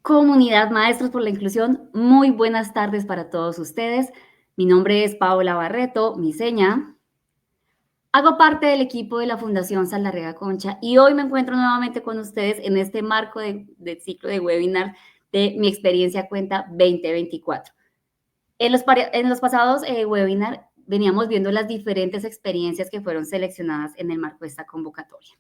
Comunidad Maestros por la Inclusión, muy buenas tardes para todos ustedes. Mi nombre es Paola Barreto, mi seña. Hago parte del equipo de la Fundación Saldarriaga Concha y hoy me encuentro nuevamente con ustedes en este marco de ciclo de webinar de Mi Experiencia Cuenta 2024. En los pasados webinars veníamos viendo las diferentes experiencias que fueron seleccionadas en el marco de esta convocatoria.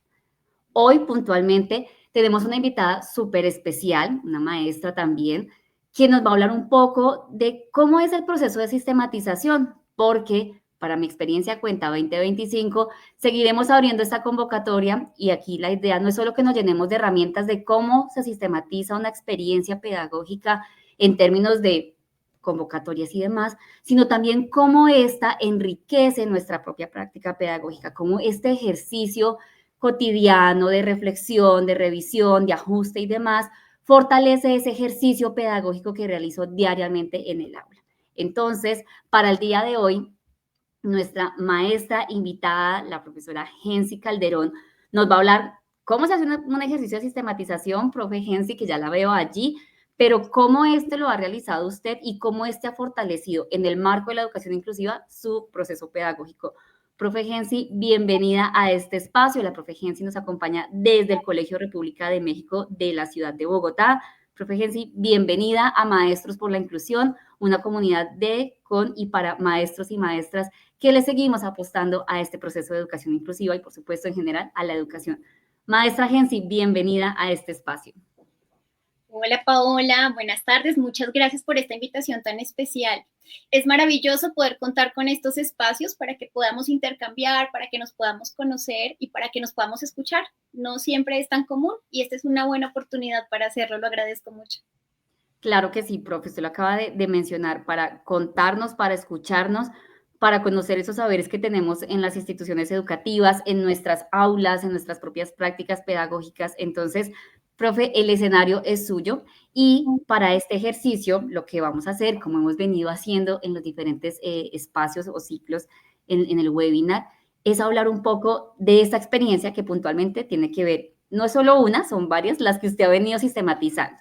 Hoy puntualmente tenemos una invitada súper especial, una maestra también, quien nos va a hablar un poco de cómo es el proceso de sistematización, porque para mi experiencia cuenta 2025, seguiremos abriendo esta convocatoria y aquí la idea no es solo que nos llenemos de herramientas de cómo se sistematiza una experiencia pedagógica en términos de convocatorias y demás, sino también cómo esta enriquece nuestra propia práctica pedagógica, cómo este ejercicio cotidiano de reflexión, de revisión, de ajuste y demás, fortalece ese ejercicio pedagógico que realizo diariamente en el aula. Entonces, para el día de hoy, nuestra maestra invitada, la profesora Gensi Calderón, nos va a hablar cómo se hace un ejercicio de sistematización, profe Gensi, que ya la veo allí, pero cómo este lo ha realizado usted y cómo este ha fortalecido en el marco de la educación inclusiva su proceso pedagógico. Profe Gensi, bienvenida a este espacio. La profe Gensi nos acompaña desde el Colegio República de México de la ciudad de Bogotá. Profe Gensi, bienvenida a Maestros por la Inclusión, una comunidad de, con y para maestros y maestras que le seguimos apostando a este proceso de educación inclusiva y, por supuesto, en general, a la educación. Maestra Gensi, bienvenida a este espacio. Hola Paola, buenas tardes, muchas gracias por esta invitación tan especial. Es maravilloso poder contar con estos espacios para que podamos intercambiar, para que nos podamos conocer y para que nos podamos escuchar. No siempre es tan común y esta es una buena oportunidad para hacerlo, lo agradezco mucho. Claro que sí, profe, usted lo acaba de mencionar, para contarnos, para escucharnos, para conocer esos saberes que tenemos en las instituciones educativas, en nuestras aulas, en nuestras propias prácticas pedagógicas. Entonces, profe, el escenario es suyo y para este ejercicio lo que vamos a hacer, como hemos venido haciendo en los diferentes espacios o ciclos en el webinar, es hablar un poco de esta experiencia que puntualmente tiene que ver, no es solo una, son varias las que usted ha venido sistematizando.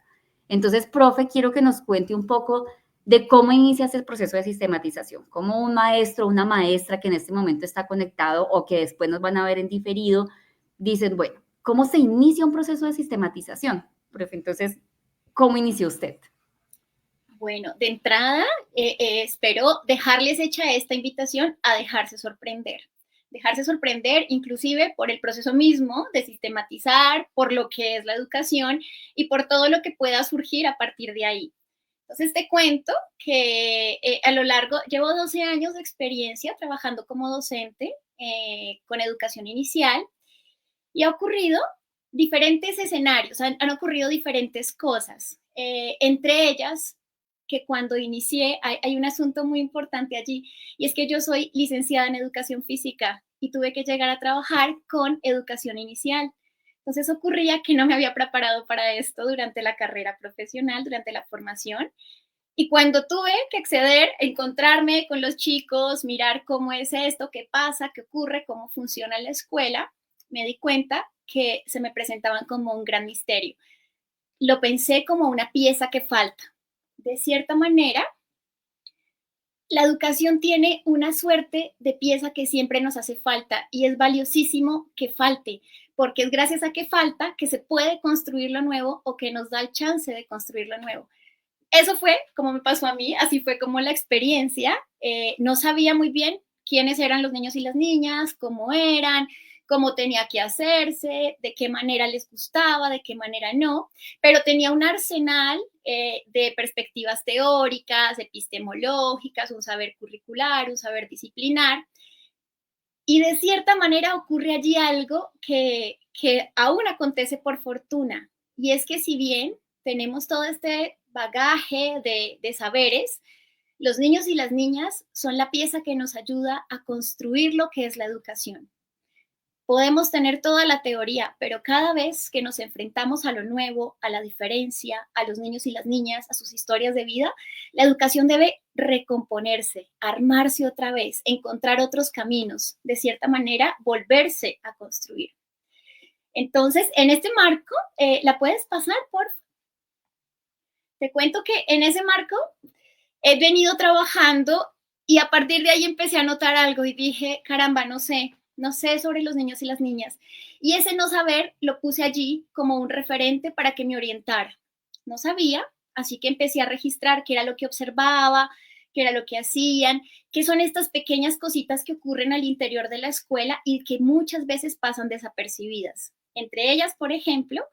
Entonces, profe, quiero que nos cuente un poco de cómo inicia ese proceso de sistematización, cómo un maestro, una maestra que en este momento está conectado o que después nos van a ver en diferido, dicen, bueno, ¿cómo se inicia un proceso de sistematización? Profe, entonces, ¿cómo inició usted? Bueno, de entrada, espero dejarles hecha esta invitación a dejarse sorprender. Dejarse sorprender inclusive por el proceso mismo de sistematizar, por lo que es la educación y por todo lo que pueda surgir a partir de ahí. Entonces te cuento que a lo largo, llevo 12 años de experiencia trabajando como docente con educación inicial y ha ocurrido diferentes escenarios, han ocurrido diferentes cosas. Entre ellas, que cuando inicié, hay un asunto muy importante allí, y es que yo soy licenciada en educación física y tuve que llegar a trabajar con educación inicial. Entonces ocurría que no me había preparado para esto durante la carrera profesional, durante la formación. Y cuando tuve que acceder, encontrarme con los chicos, mirar cómo es esto, qué pasa, qué ocurre, cómo funciona la escuela, me di cuenta que se me presentaban como un gran misterio. Lo pensé como una pieza que falta. De cierta manera, la educación tiene una suerte de pieza que siempre nos hace falta y es valiosísimo que falte, porque es gracias a que falta que se puede construir lo nuevo o que nos da el chance de construir lo nuevo. Eso fue como me pasó a mí, así fue como la experiencia. No sabía muy bien quiénes eran los niños y las niñas, cómo eran, cómo tenía que hacerse, de qué manera les gustaba, de qué manera no, pero tenía un arsenal de perspectivas teóricas, epistemológicas, un saber curricular, un saber disciplinar, y de cierta manera ocurre allí algo que aún acontece por fortuna, y es que si bien tenemos todo este bagaje de saberes, los niños y las niñas son la pieza que nos ayuda a construir lo que es la educación. Podemos tener toda la teoría, pero cada vez que nos enfrentamos a lo nuevo, a la diferencia, a los niños y las niñas, a sus historias de vida, la educación debe recomponerse, armarse otra vez, encontrar otros caminos, de cierta manera, volverse a construir. Entonces, en este marco, ¿la puedes pasar, por? Te cuento que en ese marco he venido trabajando y a partir de ahí empecé a notar algo y dije, caramba, no sé sobre los niños y las niñas. Y ese no saber lo puse allí como un referente para que me orientara. No sabía, así que empecé a registrar qué era lo que observaba, qué era lo que hacían, qué son estas pequeñas cositas que ocurren al interior de la escuela y que muchas veces pasan desapercibidas. Entre ellas, por ejemplo,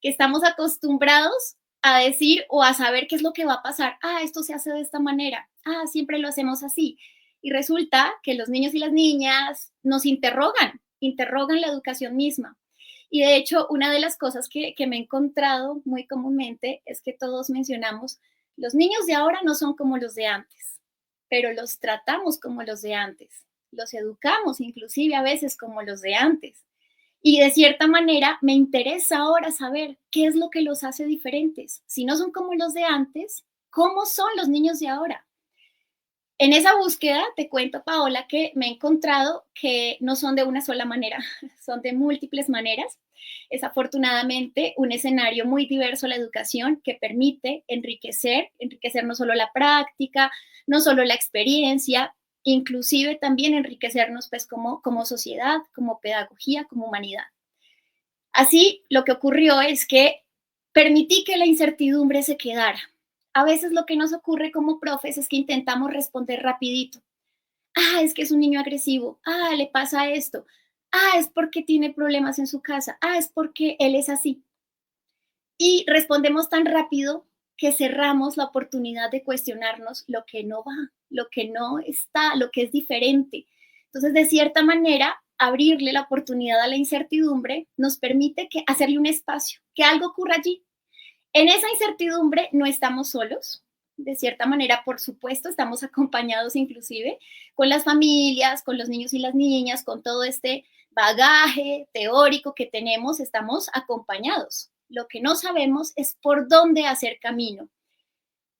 que estamos acostumbrados a decir o a saber qué es lo que va a pasar. Ah, esto se hace de esta manera. Ah, siempre lo hacemos así. Y resulta que los niños y las niñas nos interrogan la educación misma. Y de hecho, una de las cosas que me he encontrado muy comúnmente es que todos mencionamos, los niños de ahora no son como los de antes, pero los tratamos como los de antes, los educamos inclusive a veces como los de antes. Y de cierta manera me interesa ahora saber qué es lo que los hace diferentes. Si no son como los de antes, ¿cómo son los niños de ahora? En esa búsqueda te cuento, Paola, que me he encontrado que no son de una sola manera, son de múltiples maneras. Es afortunadamente un escenario muy diverso la educación que permite enriquecer no solo la práctica, no solo la experiencia, inclusive también enriquecernos pues como sociedad, como pedagogía, como humanidad. Así, lo que ocurrió es que permití que la incertidumbre se quedara. A veces lo que nos ocurre como profes es que intentamos responder rapidito. Ah, es que es un niño agresivo. Ah, le pasa esto. Ah, es porque tiene problemas en su casa. Ah, es porque él es así. Y respondemos tan rápido que cerramos la oportunidad de cuestionarnos lo que no va, lo que no está, lo que es diferente. Entonces, de cierta manera, abrirle la oportunidad a la incertidumbre nos permite hacerle un espacio, que algo ocurra allí. En esa incertidumbre no estamos solos. De cierta manera, por supuesto, estamos acompañados inclusive con las familias, con los niños y las niñas, con todo este bagaje teórico que tenemos, estamos acompañados. Lo que no sabemos es por dónde hacer camino.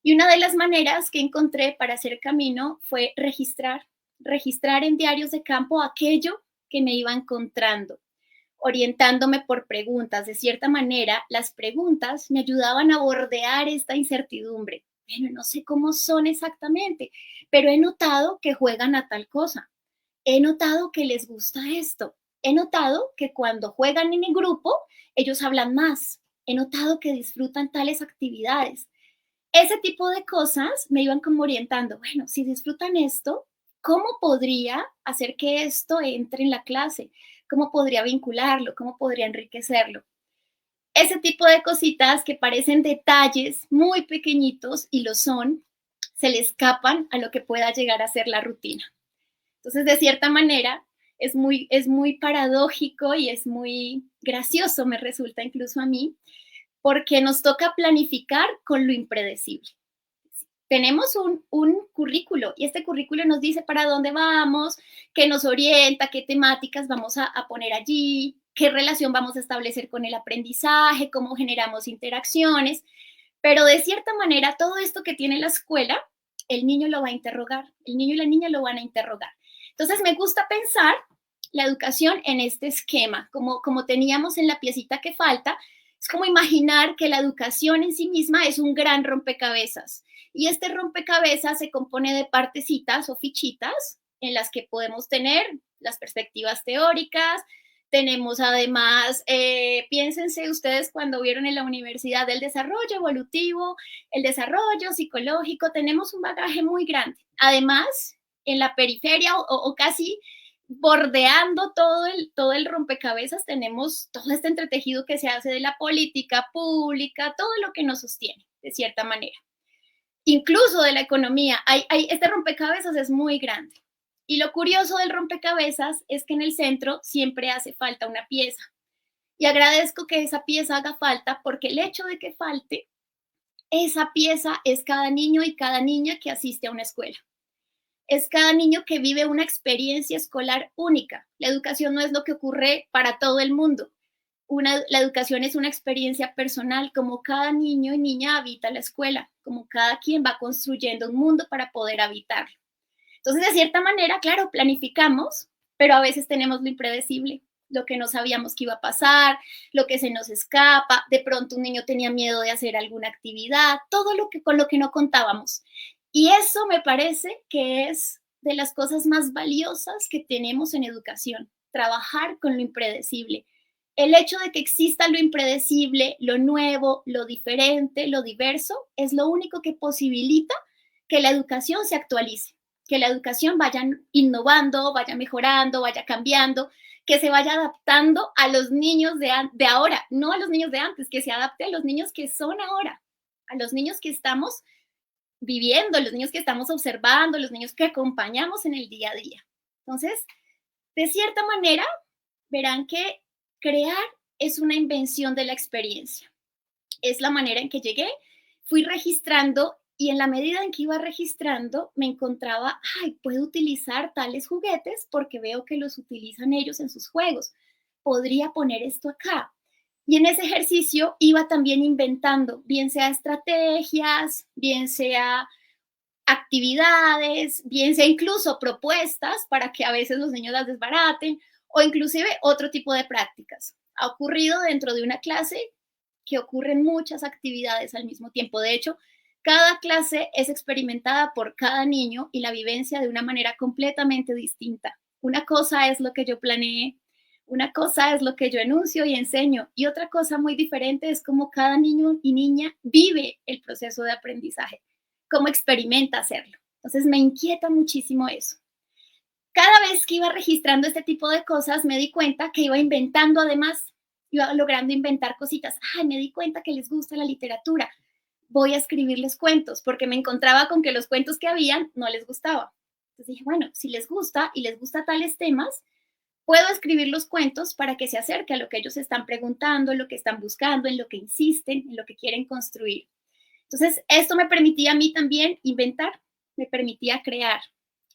Y una de las maneras que encontré para hacer camino fue registrar en diarios de campo aquello que me iba encontrando, orientándome por preguntas. De cierta manera, las preguntas me ayudaban a bordear esta incertidumbre. Bueno, no sé cómo son exactamente, pero he notado que juegan a tal cosa. He notado que les gusta esto. He notado que cuando juegan en el grupo, ellos hablan más. He notado que disfrutan tales actividades. Ese tipo de cosas me iban como orientando. Bueno, si disfrutan esto, ¿cómo podría hacer que esto entre en la clase? ¿Cómo podría vincularlo? ¿Cómo podría enriquecerlo? Ese tipo de cositas que parecen detalles muy pequeñitos y lo son, se le escapan a lo que pueda llegar a ser la rutina. Entonces, de cierta manera, es muy paradójico y es muy gracioso, me resulta incluso a mí, porque nos toca planificar con lo impredecible. Tenemos un currículo y este currículo nos dice para dónde vamos, qué nos orienta, qué temáticas vamos a poner allí, qué relación vamos a establecer con el aprendizaje, cómo generamos interacciones, pero de cierta manera todo esto que tiene la escuela, el niño lo va a interrogar, el niño y la niña lo van a interrogar. Entonces me gusta pensar la educación en este esquema, como teníamos en la piecita que falta, es como imaginar que la educación en sí misma es un gran rompecabezas y este rompecabezas se compone de partecitas o fichitas en las que podemos tener las perspectivas teóricas, tenemos además, piénsense ustedes cuando vieron en la universidad el desarrollo evolutivo, el desarrollo psicológico, tenemos un bagaje muy grande. Además, en la periferia o casi bordeando todo el rompecabezas, tenemos todo este entretejido que se hace de la política pública, todo lo que nos sostiene, de cierta manera. Incluso de la economía, este rompecabezas es muy grande. Y lo curioso del rompecabezas es que en el centro siempre hace falta una pieza. Y agradezco que esa pieza haga falta porque el hecho de que falte, esa pieza es cada niño y cada niña que asiste a una escuela. Es cada niño que vive una experiencia escolar única. La educación no es lo que ocurre para todo el mundo. La educación es una experiencia personal, como cada niño y niña habita la escuela, como cada quien va construyendo un mundo para poder habitarlo. Entonces, de cierta manera, claro, planificamos, pero a veces tenemos lo impredecible. lo que no sabíamos que iba a pasar, lo que se nos escapa, de pronto un niño tenía miedo de hacer alguna actividad, todo lo que con lo que no contábamos. Y eso me parece que es de las cosas más valiosas que tenemos en educación, trabajar con lo impredecible. El hecho de que exista lo impredecible, lo nuevo, lo diferente, lo diverso, es lo único que posibilita que la educación se actualice, que la educación vaya innovando, vaya mejorando, vaya cambiando, que se vaya adaptando a los niños de ahora, no a los niños de antes, que se adapte a los niños que son ahora, a los niños que estamos viviendo, los niños que estamos observando, los niños que acompañamos en el día a día. Entonces, de cierta manera, verán que crear es una invención de la experiencia. Es la manera en que llegué, fui registrando y en la medida en que iba registrando me encontraba, ay, puedo utilizar tales juguetes porque veo que los utilizan ellos en sus juegos. Podría poner esto acá. Y en ese ejercicio iba también inventando, bien sea estrategias, bien sea actividades, bien sea incluso propuestas para que a veces los niños las desbaraten o inclusive otro tipo de prácticas. Ha ocurrido dentro de una clase que ocurren muchas actividades al mismo tiempo. De hecho, cada clase es experimentada por cada niño y la vivencia de una manera completamente distinta. Una cosa es lo que yo planeé, una cosa es lo que yo enuncio y enseño y otra cosa muy diferente es cómo cada niño y niña vive el proceso de aprendizaje, cómo experimenta hacerlo. Entonces me inquieta muchísimo eso. Cada vez que iba registrando este tipo de cosas, me di cuenta que iba inventando además, iba logrando inventar cositas. Ay, me di cuenta que les gusta la literatura. Voy a escribirles cuentos, porque me encontraba con que los cuentos que habían no les gustaba. Entonces dije, bueno, si les gusta y les gusta tales temas, puedo escribir los cuentos para que se acerque a lo que ellos están preguntando, en lo que están buscando, en lo que insisten, en lo que quieren construir. Entonces, esto me permitía a mí también inventar, me permitía crear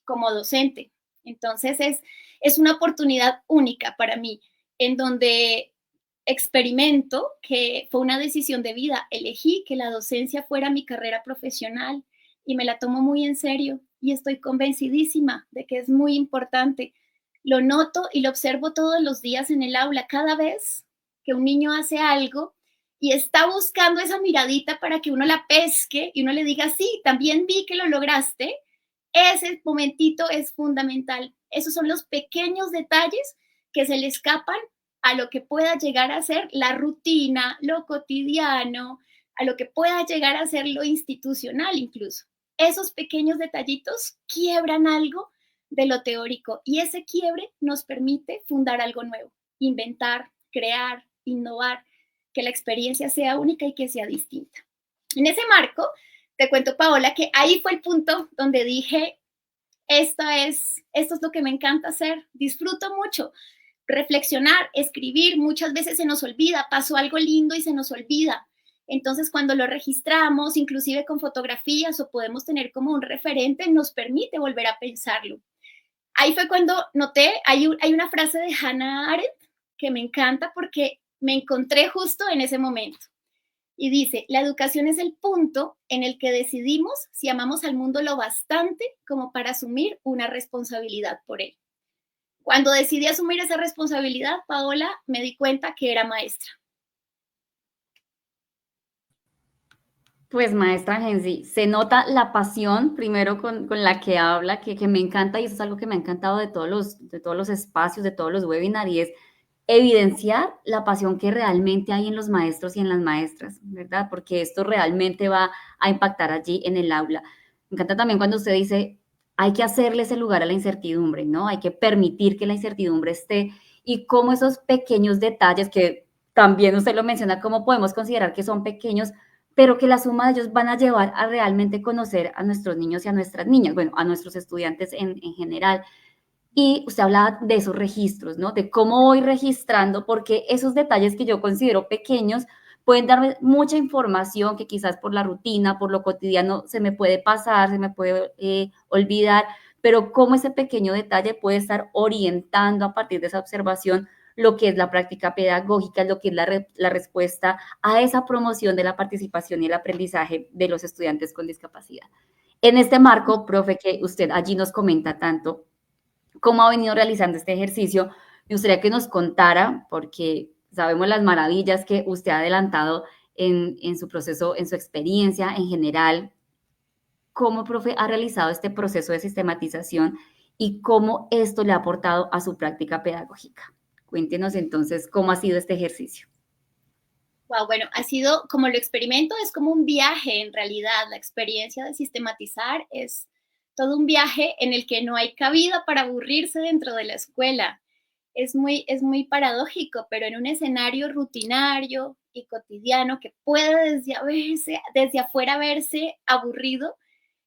como docente. Entonces, es una oportunidad única para mí, en donde experimento que fue una decisión de vida. Elegí que la docencia fuera mi carrera profesional y me la tomo muy en serio y estoy convencidísima de que es muy importante. Lo noto y lo observo todos los días en el aula. Cada vez que un niño hace algo y está buscando esa miradita para que uno la pesque y uno le diga, sí, también vi que lo lograste, ese momentito es fundamental. Esos son los pequeños detalles que se le escapan a lo que pueda llegar a ser la rutina, lo cotidiano, a lo que pueda llegar a ser lo institucional incluso. Esos pequeños detallitos quiebran algo de lo teórico y ese quiebre nos permite fundar algo nuevo, inventar, crear, innovar, que la experiencia sea única y que sea distinta. En ese marco, te cuento, Paola, que ahí fue el punto donde dije, esto es lo que me encanta hacer, disfruto mucho. Reflexionar, escribir, muchas veces se nos olvida, pasó algo lindo y se nos olvida. Entonces, cuando lo registramos, inclusive con fotografías o podemos tener como un referente, nos permite volver a pensarlo. Ahí fue cuando noté, hay una frase de Hannah Arendt que me encanta porque me encontré justo en ese momento. Y dice, la educación es el punto en el que decidimos si amamos al mundo lo bastante como para asumir una responsabilidad por él. Cuando decidí asumir esa responsabilidad, Paola, me di cuenta que era maestra. Pues maestra Gensi, se nota la pasión primero con la que habla, que me encanta y eso es algo que me ha encantado de todos los espacios, de todos los webinars y es evidenciar la pasión que realmente hay en los maestros y en las maestras, ¿verdad? Porque esto realmente va a impactar allí en el aula. Me encanta también cuando usted dice, hay que hacerle ese lugar a la incertidumbre, ¿no? Hay que permitir que la incertidumbre esté y cómo esos pequeños detalles que también usted lo menciona, cómo podemos considerar que son pequeños, pero que la suma de ellos van a llevar a realmente conocer a nuestros niños y a nuestras niñas, bueno, a nuestros estudiantes en general. Y usted hablaba de esos registros, ¿no? De cómo voy registrando, porque esos detalles que yo considero pequeños pueden darme mucha información que quizás por la rutina, por lo cotidiano, se me puede pasar, se me puede olvidar, pero cómo ese pequeño detalle puede estar orientando a partir de esa observación lo que es la práctica pedagógica, lo que es la respuesta a esa promoción de la participación y el aprendizaje de los estudiantes con discapacidad. En este marco, profe, que usted allí nos comenta tanto, cómo ha venido realizando este ejercicio, Me gustaría que nos contara, porque sabemos las maravillas que usted ha adelantado en su proceso, en su experiencia en general, cómo, profe, ha realizado este proceso de sistematización y cómo esto le ha aportado a su práctica pedagógica. Cuéntenos entonces cómo ha sido este ejercicio. Wow, bueno, ha sido, como lo experimento, es como un viaje en realidad. La experiencia de sistematizar es todo un viaje en el que no hay cabida para aburrirse dentro de la escuela. Es muy paradójico, pero en un escenario rutinario y cotidiano que puede desde afuera verse aburrido,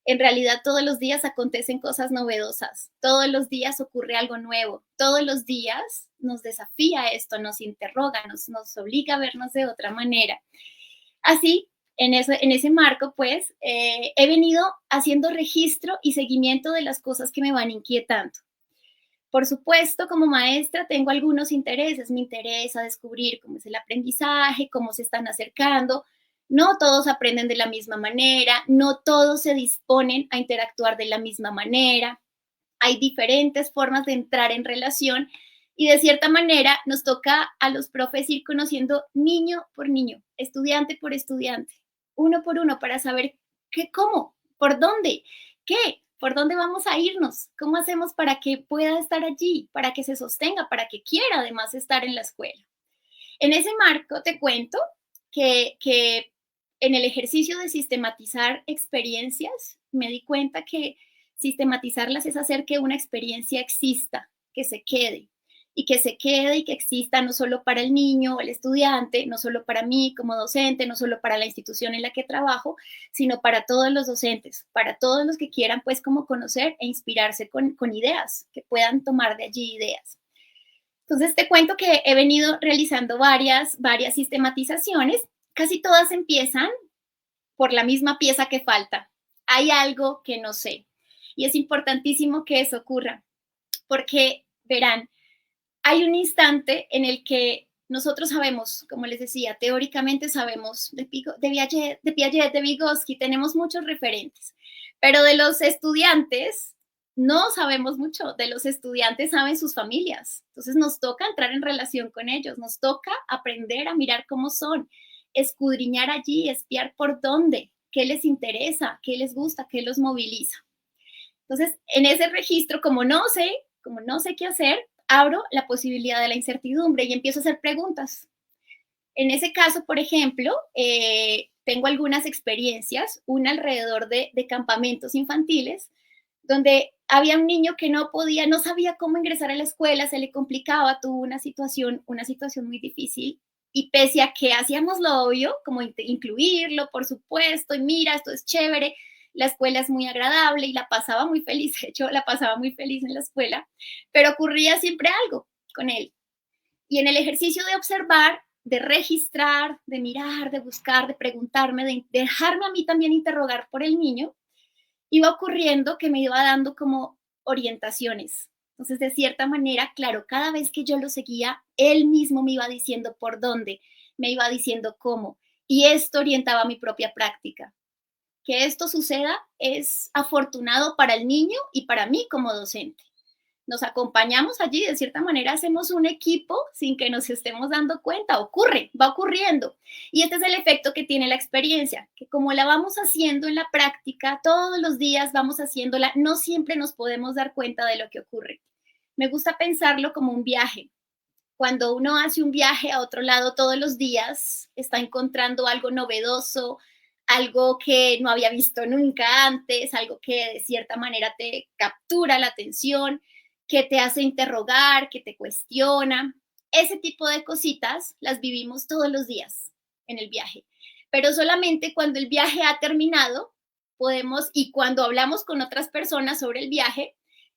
en realidad todos los días acontecen cosas novedosas, todos los días ocurre algo nuevo, todos los días nos desafía esto, nos interroga, nos obliga a vernos de otra manera. Así, en ese marco, pues, he venido haciendo registro y seguimiento de las cosas que me van inquietando. Por supuesto, como maestra tengo algunos intereses. Me interesa descubrir cómo es el aprendizaje, cómo se están acercando. No todos aprenden de la misma manera, no todos se disponen a interactuar de la misma manera. Hay diferentes formas de entrar en relación y de cierta manera nos toca a los profes ir conociendo niño por niño, estudiante por estudiante, uno por uno para saber qué, cómo, por dónde, qué, por dónde vamos a irnos, cómo hacemos para que pueda estar allí, para que se sostenga, para que quiera además estar en la escuela. En ese marco te cuento que en el ejercicio de sistematizar experiencias me di cuenta que sistematizarlas es hacer que una experiencia exista, que se quede y que se quede y que exista no solo para el niño o el estudiante, no solo para mí como docente, no solo para la institución en la que trabajo, sino para todos los docentes, para todos los que quieran pues como conocer e inspirarse con ideas, que puedan tomar de allí ideas. Entonces te cuento que he venido realizando varias sistematizaciones. Casi todas empiezan por la misma pieza que falta. Hay algo que no sé. Y es importantísimo que eso ocurra, porque verán, hay un instante en el que nosotros sabemos, como les decía, teóricamente sabemos de Piaget, de Vygotsky, tenemos muchos referentes, pero de los estudiantes no sabemos mucho, de los estudiantes saben sus familias, entonces nos toca entrar en relación con ellos, nos toca aprender a mirar cómo son, escudriñar allí, espiar por dónde, qué les interesa, qué les gusta, qué los moviliza. Entonces, en ese registro, como no sé qué hacer, abro la posibilidad de la incertidumbre y empiezo a hacer preguntas. En ese caso, por ejemplo, tengo algunas experiencias, una alrededor de campamentos infantiles, donde había un niño que no podía, no sabía cómo ingresar a la escuela, se le complicaba, tuvo una situación muy difícil. Y pese a que hacíamos lo obvio, como incluirlo, por supuesto, y mira, esto es chévere, la escuela es muy agradable y la pasaba muy feliz, de hecho, la pasaba muy feliz en la escuela, pero ocurría siempre algo con él. Y en el ejercicio de observar, de registrar, de mirar, de buscar, de preguntarme, de dejarme a mí también interrogar por el niño, iba ocurriendo que me iba dando como orientaciones. Entonces, de cierta manera, claro, cada vez que yo lo seguía, él mismo me iba diciendo por dónde, me iba diciendo cómo, y esto orientaba mi propia práctica. Que esto suceda es afortunado para el niño y para mí como docente. Nos acompañamos allí, de cierta manera hacemos un equipo sin que nos estemos dando cuenta, ocurre, va ocurriendo. Y este es el efecto que tiene la experiencia, que como la vamos haciendo en la práctica, todos los días vamos haciéndola, no siempre nos podemos dar cuenta de lo que ocurre. Me gusta pensarlo como un viaje. Cuando uno hace un viaje a otro lado todos los días, está encontrando algo novedoso, algo que no había visto nunca antes, algo que de cierta manera te captura la atención, que te hace interrogar, que te cuestiona. Ese tipo de cositas las vivimos todos los días en el viaje, pero solamente cuando el viaje ha terminado podemos, y cuando hablamos con otras personas sobre el viaje,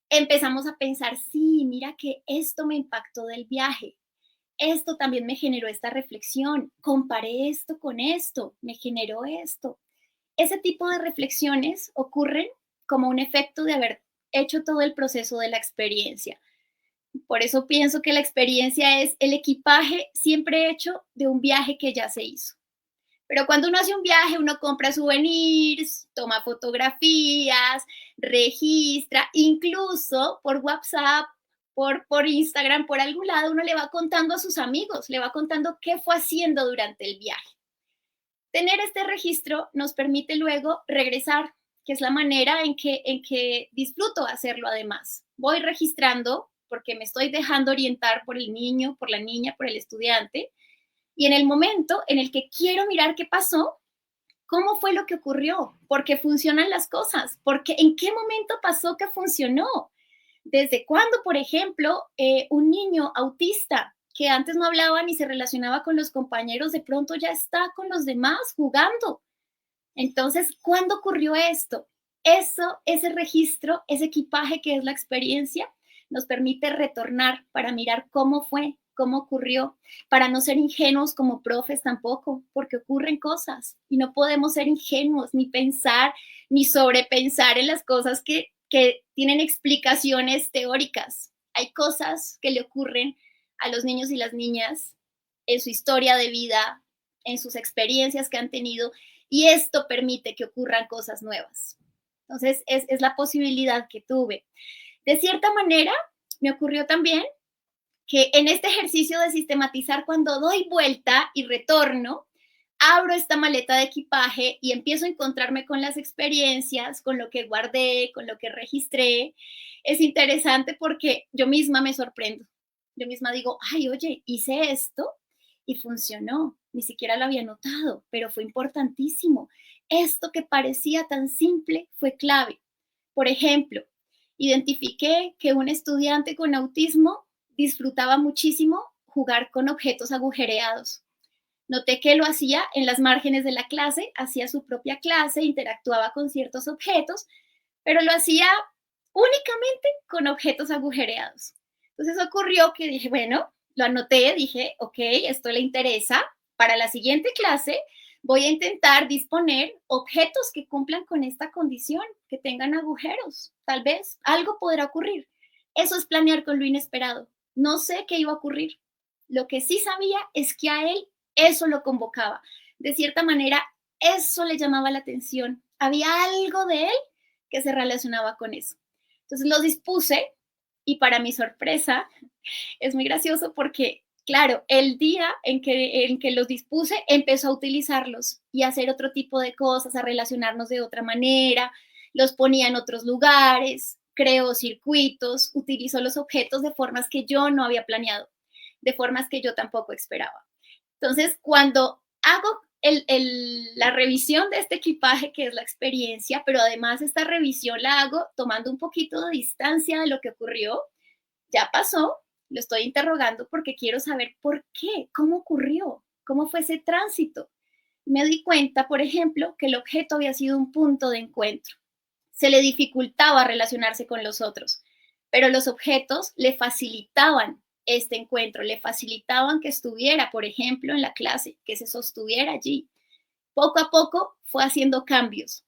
empezamos a pensar, sí, mira que esto me impactó del viaje, esto también me generó esta reflexión, comparé esto con esto, me generó esto. Ese tipo de reflexiones ocurren como un efecto de haber hecho todo el proceso de la experiencia. Por eso pienso que la experiencia es el equipaje siempre hecho de un viaje que ya se hizo. Pero cuando uno hace un viaje, uno compra souvenirs, toma fotografías, registra, incluso por WhatsApp por Instagram, por algún lado, uno le va contando a sus amigos, le va contando qué fue haciendo durante el viaje. Tener este registro nos permite luego regresar, que es la manera en que disfruto hacerlo además. Voy registrando porque me estoy dejando orientar por el niño, por la niña, por el estudiante, y en el momento en el que quiero mirar qué pasó, cómo fue lo que ocurrió, por qué funcionan las cosas, porque en qué momento pasó que funcionó. ¿Desde cuándo, por ejemplo, un niño autista que antes no hablaba ni se relacionaba con los compañeros, de pronto ya está con los demás jugando? Entonces, ¿cuándo ocurrió esto? Eso, ese registro, ese equipaje que es la experiencia, nos permite retornar para mirar cómo fue, cómo ocurrió, para no ser ingenuos como profes tampoco, porque ocurren cosas y no podemos ser ingenuos, ni pensar, ni sobrepensar en las cosas que tienen explicaciones teóricas. Hay cosas que le ocurren a los niños y las niñas en su historia de vida, en sus experiencias que han tenido, y esto permite que ocurran cosas nuevas. Entonces, es la posibilidad que tuve. De cierta manera, me ocurrió también que en este ejercicio de sistematizar, cuando doy vuelta y retorno, abro esta maleta de equipaje y empiezo a encontrarme con las experiencias, con lo que guardé, con lo que registré. Es interesante porque yo misma me sorprendo. Yo misma digo, ay, oye, hice esto y funcionó. Ni siquiera lo había notado, pero fue importantísimo. Esto que parecía tan simple fue clave. Por ejemplo, identifiqué que un estudiante con autismo disfrutaba muchísimo jugar con objetos agujereados. Noté que lo hacía en las márgenes de la clase, hacía su propia clase, interactuaba con ciertos objetos, pero lo hacía únicamente con objetos agujereados. Entonces ocurrió que dije, bueno, lo anoté, dije, ok, esto le interesa. Para la siguiente clase voy a intentar disponer objetos que cumplan con esta condición, que tengan agujeros. Tal vez algo podrá ocurrir. Eso es planear con lo inesperado. No sé qué iba a ocurrir. Lo que sí sabía es que a él eso lo convocaba. De cierta manera, eso le llamaba la atención. Había algo de él que se relacionaba con eso. Entonces los dispuse y para mi sorpresa es muy gracioso porque, claro, el día en que los dispuse empezó a utilizarlos y a hacer otro tipo de cosas, a relacionarnos de otra manera, los ponía en otros lugares, creó circuitos, utilizó los objetos de formas que yo no había planeado, de formas que yo tampoco esperaba. Entonces, cuando hago la revisión de este equipaje, que es la experiencia, pero además esta revisión la hago tomando un poquito de distancia de lo que ocurrió, ya pasó, lo estoy interrogando porque quiero saber por qué, cómo ocurrió, cómo fue ese tránsito. Me di cuenta, por ejemplo, que el objeto había sido un punto de encuentro. Se le dificultaba relacionarse con los otros, pero los objetos le facilitaban este encuentro, le facilitaban que estuviera, por ejemplo, en la clase, que se sostuviera allí. Poco a poco fue haciendo cambios.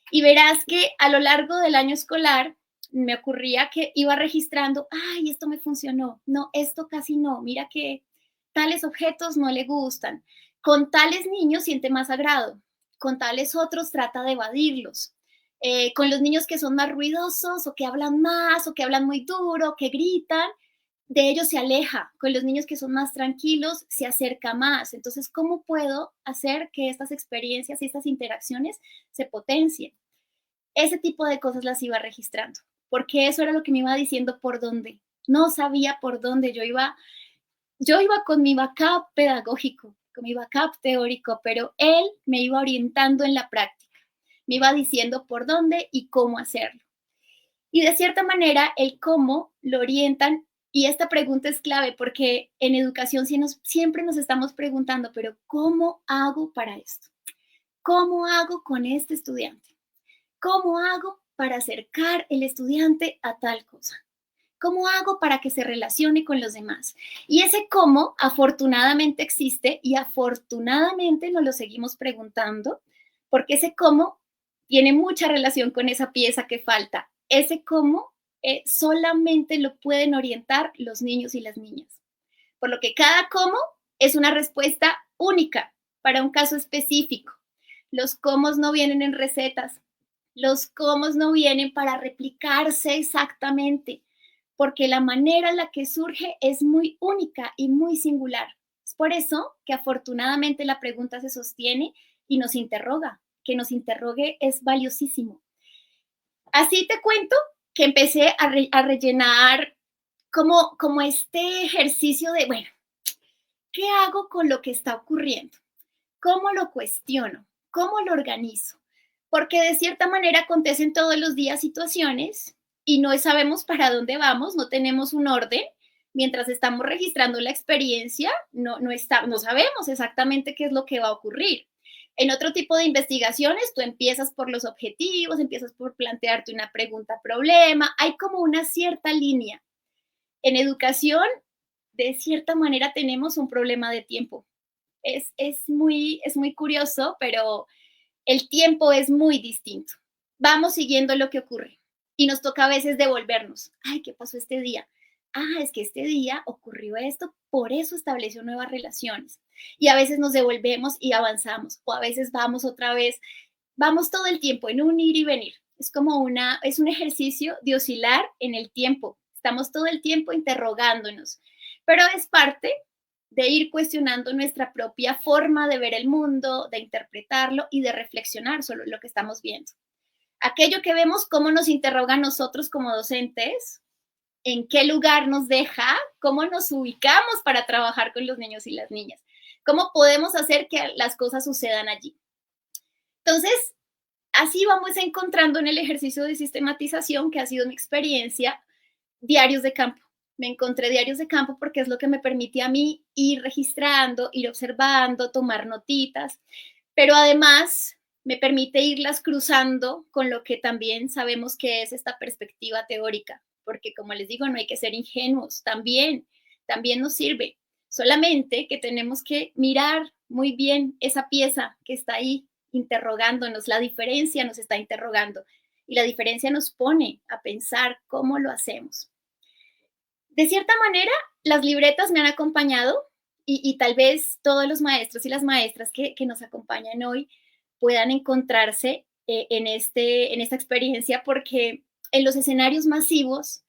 Y verás que a lo largo del año escolar me ocurría que iba registrando, ay, esto me funcionó, no, esto casi no, mira que tales objetos no le gustan, con tales niños siente más agrado, con tales otros trata de evadirlos. Con los niños que son más ruidosos o que hablan más o que hablan muy duro, que gritan, de ellos se aleja, con los niños que son más tranquilos se acerca más. Entonces, ¿cómo puedo hacer que estas experiencias y estas interacciones se potencien? Ese tipo de cosas las iba registrando, porque eso era lo que me iba diciendo por dónde. No sabía por dónde yo iba con mi backup pedagógico, con mi backup teórico, pero él me iba orientando en la práctica, me iba diciendo por dónde y cómo hacerlo. Y de cierta manera, el cómo lo orientan, y esta pregunta es clave porque en educación siempre nos estamos preguntando, pero ¿cómo hago para esto? ¿Cómo hago con este estudiante? ¿Cómo hago para acercar el estudiante a tal cosa? ¿Cómo hago para que se relacione con los demás? Y ese cómo afortunadamente existe y afortunadamente nos lo seguimos preguntando porque ese cómo tiene mucha relación con esa pieza que falta. Ese cómo solamente lo pueden orientar los niños y las niñas. Por lo que cada cómo es una respuesta única para un caso específico. Los cómo no vienen en recetas. Los cómo no vienen para replicarse exactamente. porque la manera en la que surge es muy única y muy singular. Es por eso que afortunadamente la pregunta se sostiene y nos interroga. Que nos interrogue es valiosísimo. Así te cuento que empecé a rellenar como este ejercicio de, bueno, ¿qué hago con lo que está ocurriendo? ¿Cómo lo cuestiono? ¿Cómo lo organizo? Porque de cierta manera acontecen todos los días situaciones y no sabemos para dónde vamos, no tenemos un orden. Mientras estamos registrando la experiencia, no sabemos exactamente qué es lo que va a ocurrir. En otro tipo de investigaciones, tú empiezas por los objetivos, empiezas por plantearte una pregunta problema, hay como una cierta línea. En educación, de cierta manera, tenemos un problema de tiempo. Es muy curioso, pero el tiempo es muy distinto. Vamos siguiendo lo que ocurre y nos toca a veces devolvernos. Ay, ¿qué pasó este día? Ah, es que este día ocurrió esto, por eso estableció nuevas relaciones. Y a veces nos devolvemos y avanzamos, o a veces vamos otra vez, vamos todo el tiempo en un ir y venir. Es un ejercicio de oscilar en el tiempo. Estamos todo el tiempo interrogándonos, pero es parte de ir cuestionando nuestra propia forma de ver el mundo, de interpretarlo y de reflexionar sobre lo que estamos viendo. Aquello que vemos, cómo nos interroga a nosotros como docentes, en qué lugar nos deja, cómo nos ubicamos para trabajar con los niños y las niñas, cómo podemos hacer que las cosas sucedan allí. Entonces, así vamos encontrando en el ejercicio de sistematización, que ha sido mi experiencia, diarios de campo. Me encontré diarios de campo porque es lo que me permite a mí ir registrando, ir observando, tomar notitas, pero además me permite irlas cruzando con lo que también sabemos que es esta perspectiva teórica, porque como les digo, no hay que ser ingenuos, también nos sirve, solamente que tenemos que mirar muy bien esa pieza que está ahí interrogándonos, la diferencia nos está interrogando y la diferencia nos pone a pensar cómo lo hacemos. De cierta manera, las libretas me han acompañado y tal vez todos los maestros y las maestras que nos acompañan hoy puedan encontrarse en esta experiencia porque en los escenarios masivos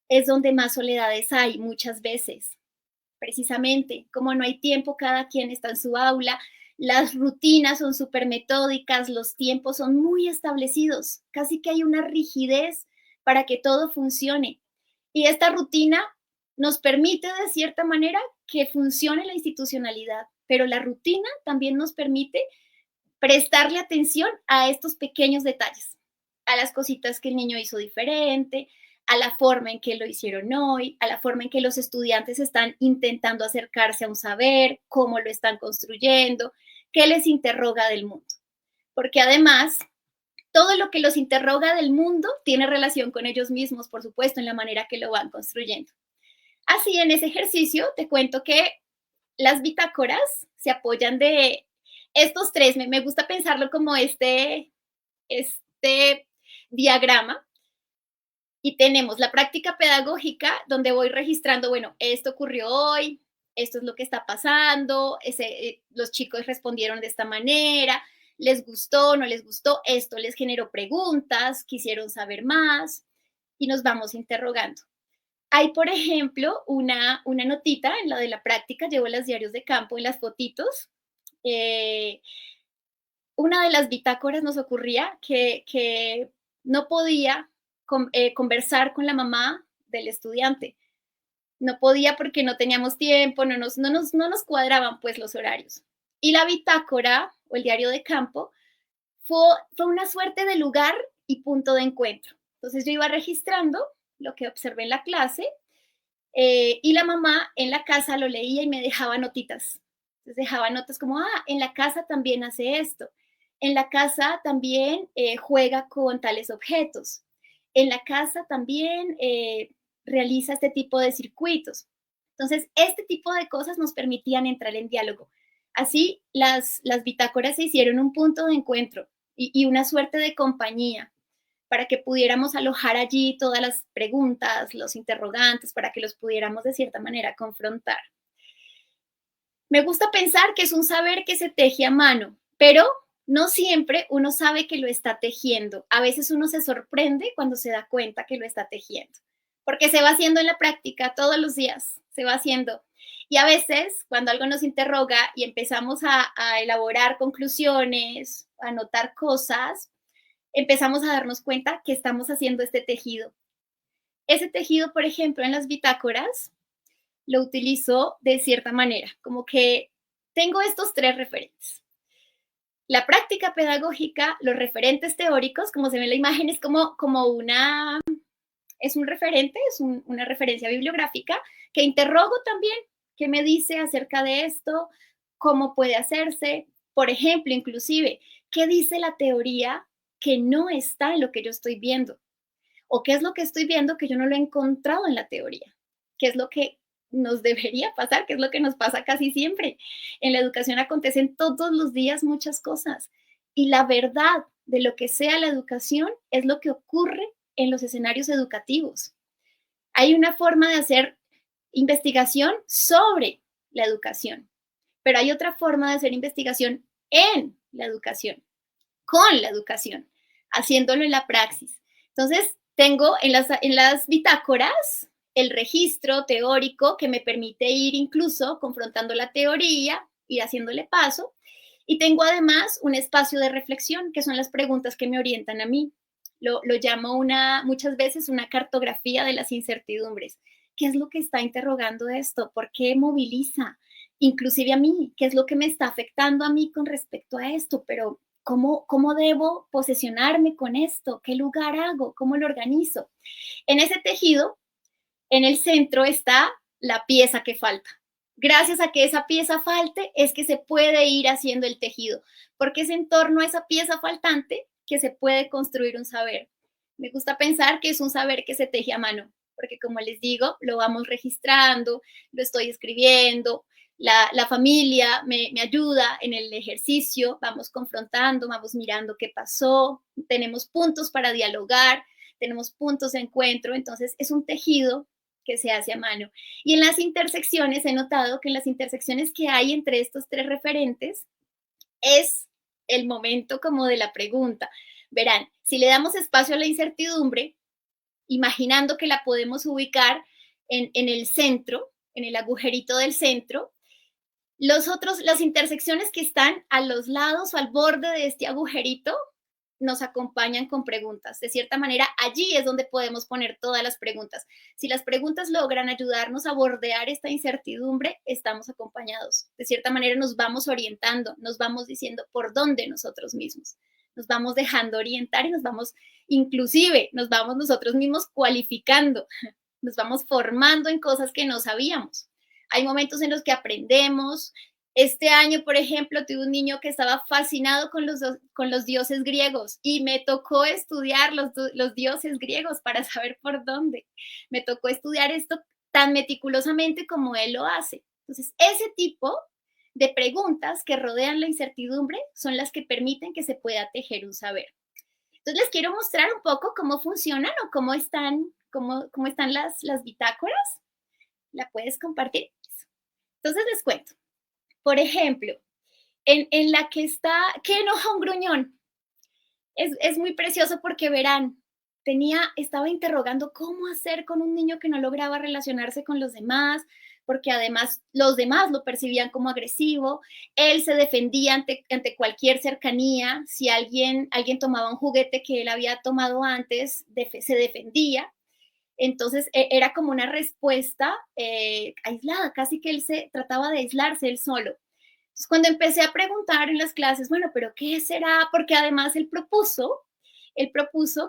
es donde más soledades hay muchas veces. Precisamente, como no hay tiempo, cada quien está en su aula, las rutinas son súper metódicas, los tiempos son muy establecidos, casi que hay una rigidez para que todo funcione. Y esta rutina nos permite de cierta manera que funcione la institucionalidad, pero la rutina también nos permite prestarle atención a estos pequeños detalles, a las cositas que el niño hizo diferente, a la forma en que lo hicieron hoy, a la forma en que los estudiantes están intentando acercarse a un saber, cómo lo están construyendo, qué les interroga del mundo. Porque además, todo lo que los interroga del mundo tiene relación con ellos mismos, por supuesto, en la manera que lo van construyendo. Así, en ese ejercicio, te cuento que las bitácoras se apoyan de estos tres. Me gusta pensarlo como este diagrama. Y tenemos la práctica pedagógica donde voy registrando, bueno, esto ocurrió hoy, esto es lo que está pasando, los chicos respondieron de esta manera, les gustó, no les gustó, esto les generó preguntas, quisieron saber más y nos vamos interrogando. Hay, por ejemplo, una notita en la de la práctica, llevo los diarios de campo en las fotitos. Una de las bitácoras nos ocurría que no podía conversar con la mamá del estudiante. No podía porque no teníamos tiempo, no nos cuadraban pues los horarios. Y la bitácora o el diario de campo fue una suerte de lugar y punto de encuentro. Entonces yo iba registrando lo que observé en la clase y la mamá en la casa lo leía y me dejaba notitas. Entonces dejaba notas como, en la casa también hace esto. En la casa también juega con tales objetos. En la casa también realiza este tipo de circuitos. Entonces, este tipo de cosas nos permitían entrar en diálogo. Así, las bitácoras se hicieron un punto de encuentro y una suerte de compañía para que pudiéramos alojar allí todas las preguntas, los interrogantes, para que los pudiéramos de cierta manera confrontar. Me gusta pensar que es un saber que se teje a mano, pero no siempre uno sabe que lo está tejiendo. A veces uno se sorprende cuando se da cuenta que lo está tejiendo. porque se va haciendo en la práctica todos los días, se va haciendo. Y a veces, cuando algo nos interroga y empezamos a elaborar conclusiones, a notar cosas, empezamos a darnos cuenta que estamos haciendo este tejido. Ese tejido, por ejemplo, en las bitácoras, lo utilizo de cierta manera, como que tengo estos tres referentes. La práctica pedagógica, los referentes teóricos, como se ve en la imagen, es como una, es un referente, una referencia bibliográfica que interrogo también, qué me dice acerca de esto, cómo puede hacerse, por ejemplo, inclusive, qué dice la teoría que no está en lo que yo estoy viendo, o qué es lo que estoy viendo que yo no lo he encontrado en la teoría, qué es lo que nos debería pasar, qué es lo que nos pasa casi siempre. En la educación acontecen todos los días muchas cosas y la verdad de lo que sea la educación es lo que ocurre en los escenarios educativos. Hay una forma de hacer investigación sobre la educación, pero hay otra forma de hacer investigación en la educación, con la educación, haciéndolo en la praxis. Entonces, tengo en las bitácoras el registro teórico que me permite ir incluso confrontando la teoría, ir haciéndole paso, y tengo además un espacio de reflexión, que son las preguntas que me orientan a mí. Lo llamo muchas veces una cartografía de las incertidumbres. ¿Qué es lo que está interrogando esto? ¿Por qué moviliza? Inclusive a mí, ¿qué es lo que me está afectando a mí con respecto a esto? Pero ¿cómo debo posesionarme con esto? ¿Qué lugar hago? ¿Cómo lo organizo? En ese tejido, en el centro está la pieza que falta. Gracias a que esa pieza falte es que se puede ir haciendo el tejido, porque es en torno a esa pieza faltante que se puede construir un saber. Me gusta pensar que es un saber que se teje a mano, porque como les digo, lo vamos registrando, lo estoy escribiendo, la familia me ayuda en el ejercicio, vamos confrontando, vamos mirando qué pasó, tenemos puntos para dialogar, tenemos puntos de encuentro, entonces es un tejido que se hace a mano. Y en las intersecciones, he notado que en las intersecciones que hay entre estos tres referentes es el momento como de la pregunta. Verán, si le damos espacio a la incertidumbre, imaginando que la podemos ubicar en el centro, en el agujerito del centro, las intersecciones que están a los lados o al borde de este agujerito nos acompañan con preguntas. De cierta manera, allí es donde podemos poner todas las preguntas. Si las preguntas logran ayudarnos a bordear esta incertidumbre, estamos acompañados. De cierta manera, nos vamos orientando, nos vamos diciendo por dónde nosotros mismos. Nos vamos dejando orientar y inclusive, nos vamos nosotros mismos cualificando, nos vamos formando en cosas que no sabíamos. Hay momentos en los que aprendemos. Este año, por ejemplo, tuve un niño que estaba fascinado con los dioses griegos y me tocó estudiar los dioses griegos para saber por dónde. Me tocó estudiar esto tan meticulosamente como él lo hace. Entonces, ese tipo de preguntas que rodean la incertidumbre son las que permiten que se pueda tejer un saber. Entonces, les quiero mostrar un poco cómo funcionan o cómo están las bitácoras. ¿La puedes compartir? Entonces, les cuento. Por ejemplo, en la que está, ¿qué enoja un gruñón? Es muy precioso porque verán, estaba interrogando cómo hacer con un niño que no lograba relacionarse con los demás, porque además los demás lo percibían como agresivo. Él se defendía ante cualquier cercanía. Si alguien tomaba un juguete que él había tomado antes, se defendía. Entonces era como una respuesta aislada, casi que él se trataba de aislarse él solo. Entonces, cuando empecé a preguntar en las clases, bueno, pero ¿qué será? Porque además él propuso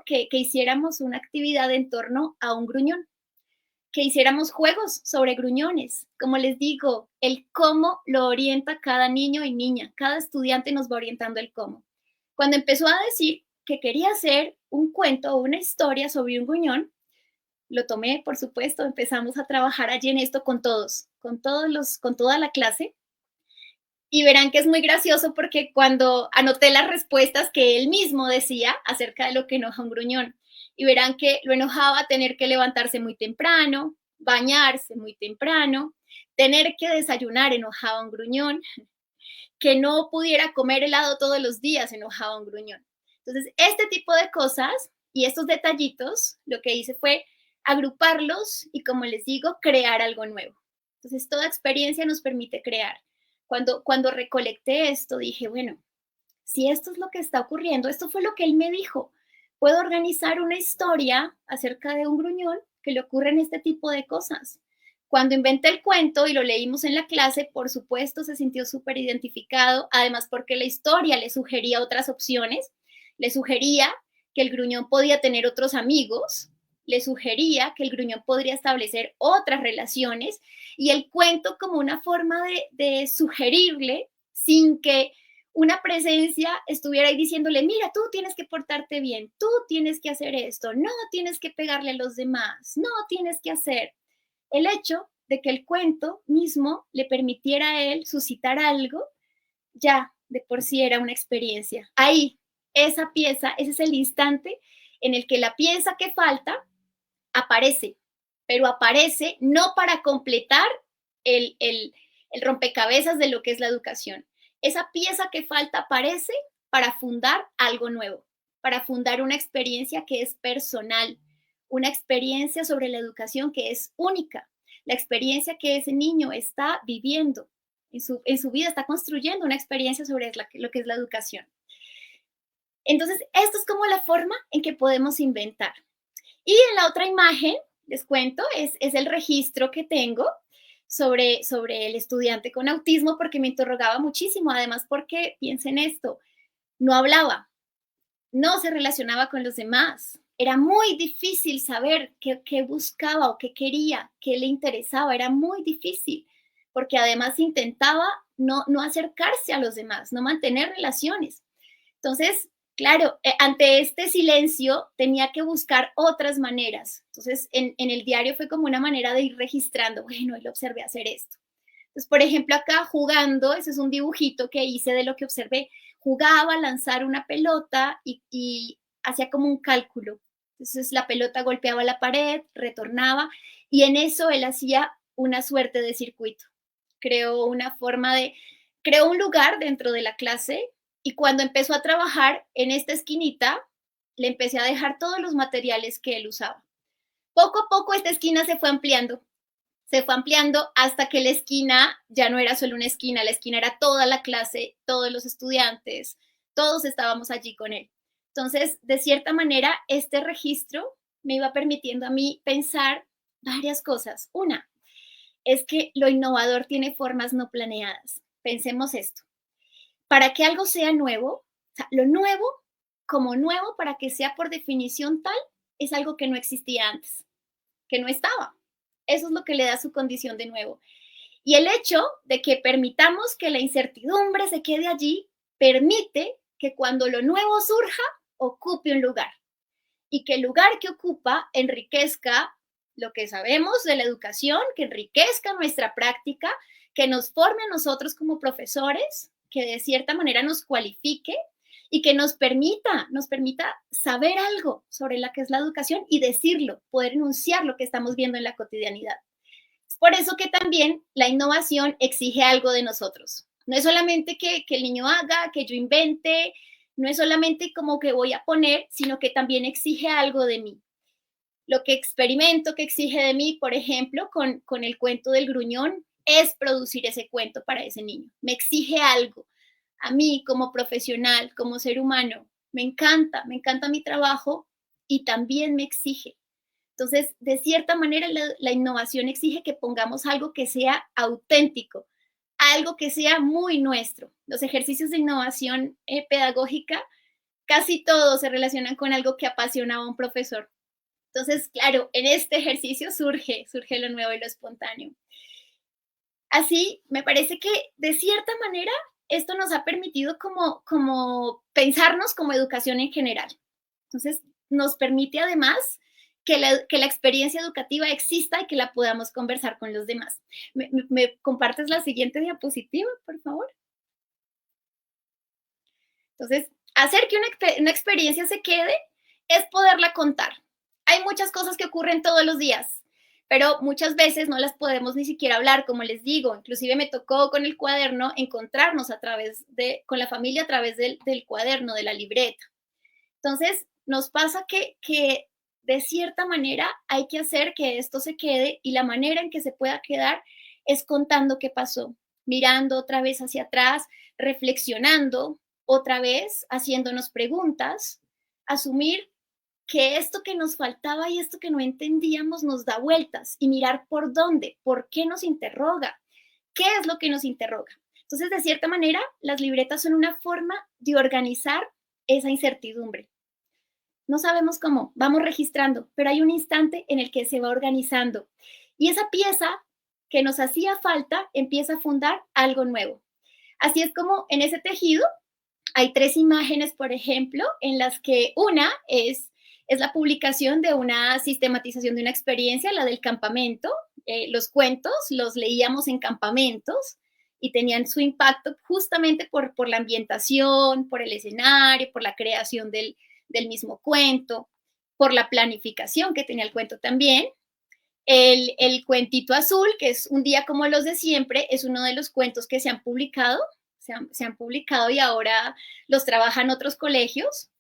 que hiciéramos una actividad en torno a un gruñón, que hiciéramos juegos sobre gruñones. Como les digo, el cómo lo orienta cada niño y niña, cada estudiante nos va orientando el cómo. Cuando empezó a decir que quería hacer un cuento o una historia sobre un gruñón, lo tomé, por supuesto, empezamos a trabajar allí en esto con toda la clase. Y verán que es muy gracioso porque cuando anoté las respuestas que él mismo decía acerca de lo que enoja un gruñón, y verán que lo enojaba tener que levantarse muy temprano, bañarse muy temprano, tener que desayunar enojaba un gruñón, que no pudiera comer helado todos los días enojaba un gruñón. Entonces, este tipo de cosas y estos detallitos, lo que hice fue agruparlos y, como les digo, crear algo nuevo. Entonces, toda experiencia nos permite crear. Cuando recolecté esto, dije, bueno, si esto es lo que está ocurriendo, esto fue lo que él me dijo, puedo organizar una historia acerca de un gruñón que le ocurren este tipo de cosas. Cuando inventé el cuento y lo leímos en la clase, por supuesto se sintió súper identificado, además porque la historia le sugería otras opciones, le sugería que el gruñón podía tener otros amigos, le sugería que el gruñón podría establecer otras relaciones y el cuento como una forma de sugerirle sin que una presencia estuviera ahí diciéndole, mira, tú tienes que portarte bien, tú tienes que hacer esto, no tienes que pegarle a los demás, no tienes que hacer. El hecho de que el cuento mismo le permitiera a él suscitar algo, ya de por sí era una experiencia. Ahí, esa pieza, ese es el instante en el que la pieza que falta aparece, pero aparece no para completar el rompecabezas de lo que es la educación. Esa pieza que falta aparece para fundar algo nuevo, para fundar una experiencia que es personal, una experiencia sobre la educación que es única, la experiencia que ese niño está viviendo en su vida, está construyendo una experiencia sobre lo que es la educación. Entonces, esto es como la forma en que podemos inventar. Y en la otra imagen, les cuento, es el registro que tengo sobre el estudiante con autismo, porque me interrogaba muchísimo, además porque, piensen esto, no hablaba, no se relacionaba con los demás, era muy difícil saber qué buscaba o qué quería, qué le interesaba, era muy difícil, porque además intentaba no acercarse a los demás, no mantener relaciones. Entonces, claro, ante este silencio tenía que buscar otras maneras. Entonces, en el diario fue como una manera de ir registrando, bueno, lo observé hacer esto. Entonces, por ejemplo, acá jugando, ese es un dibujito que hice de lo que observé, jugaba a lanzar una pelota y hacía como un cálculo. Entonces, la pelota golpeaba la pared, retornaba, y en eso él hacía una suerte de circuito. Creó creó un lugar dentro de la clase y cuando empezó a trabajar en esta esquinita, le empecé a dejar todos los materiales que él usaba. Poco a poco esta esquina se fue ampliando hasta que la esquina ya no era solo una esquina, la esquina era toda la clase, todos los estudiantes, todos estábamos allí con él. Entonces, de cierta manera, este registro me iba permitiendo a mí pensar varias cosas. Una, es que lo innovador tiene formas no planeadas. Pensemos esto. Para que algo sea nuevo, o sea, lo nuevo como nuevo, para que sea por definición tal, es algo que no existía antes, que no estaba. Eso es lo que le da su condición de nuevo. Y el hecho de que permitamos que la incertidumbre se quede allí, permite que cuando lo nuevo surja, ocupe un lugar. Y que el lugar que ocupa enriquezca lo que sabemos de la educación, que enriquezca nuestra práctica, que nos forme a nosotros como profesores, que de cierta manera nos cualifique y que nos permita saber algo sobre la que es la educación y decirlo, poder enunciar lo que estamos viendo en la cotidianidad. Es por eso que también la innovación exige algo de nosotros. No es solamente que el niño haga, que yo invente, no es solamente como que voy a poner, sino que también exige algo de mí. Lo que experimento que exige de mí, por ejemplo, con el cuento del gruñón, es producir ese cuento para ese niño. Me exige algo. A mí como profesional, como ser humano, me encanta mi trabajo y también me exige. Entonces, de cierta manera, la innovación exige que pongamos algo que sea auténtico, algo que sea muy nuestro. Los ejercicios de innovación pedagógica, casi todos se relacionan con algo que apasionaba a un profesor. Entonces, claro, en este ejercicio surge lo nuevo y lo espontáneo. Así, me parece que de cierta manera esto nos ha permitido como pensarnos como educación en general. Entonces, nos permite además que la experiencia educativa exista y que la podamos conversar con los demás. ¿Me compartes la siguiente diapositiva, por favor? Entonces, hacer que una experiencia se quede es poderla contar. Hay muchas cosas que ocurren todos los días, pero muchas veces no las podemos ni siquiera hablar, como les digo. Inclusive me tocó con el cuaderno encontrarnos con la familia a través del cuaderno, de la libreta. Entonces, nos pasa que de cierta manera hay que hacer que esto se quede y la manera en que se pueda quedar es contando qué pasó, mirando otra vez hacia atrás, reflexionando otra vez, haciéndonos preguntas, asumir que esto que nos faltaba y esto que no entendíamos nos da vueltas y mirar por dónde, por qué nos interroga, qué es lo que nos interroga. Entonces, de cierta manera, las libretas son una forma de organizar esa incertidumbre. No sabemos cómo, vamos registrando, pero hay un instante en el que se va organizando. Y esa pieza que nos hacía falta empieza a fundar algo nuevo. Así es como en ese tejido hay 3 imágenes, por ejemplo, en las que una es la publicación de una sistematización de una experiencia, la del campamento. Los cuentos los leíamos en campamentos y tenían su impacto justamente por la ambientación, por el escenario, por la creación del mismo cuento, por la planificación que tenía el cuento también. El cuentito azul, que es Un día como los de siempre, es uno de los cuentos que se han publicado, se han publicado y ahora los trabajan otros colegios,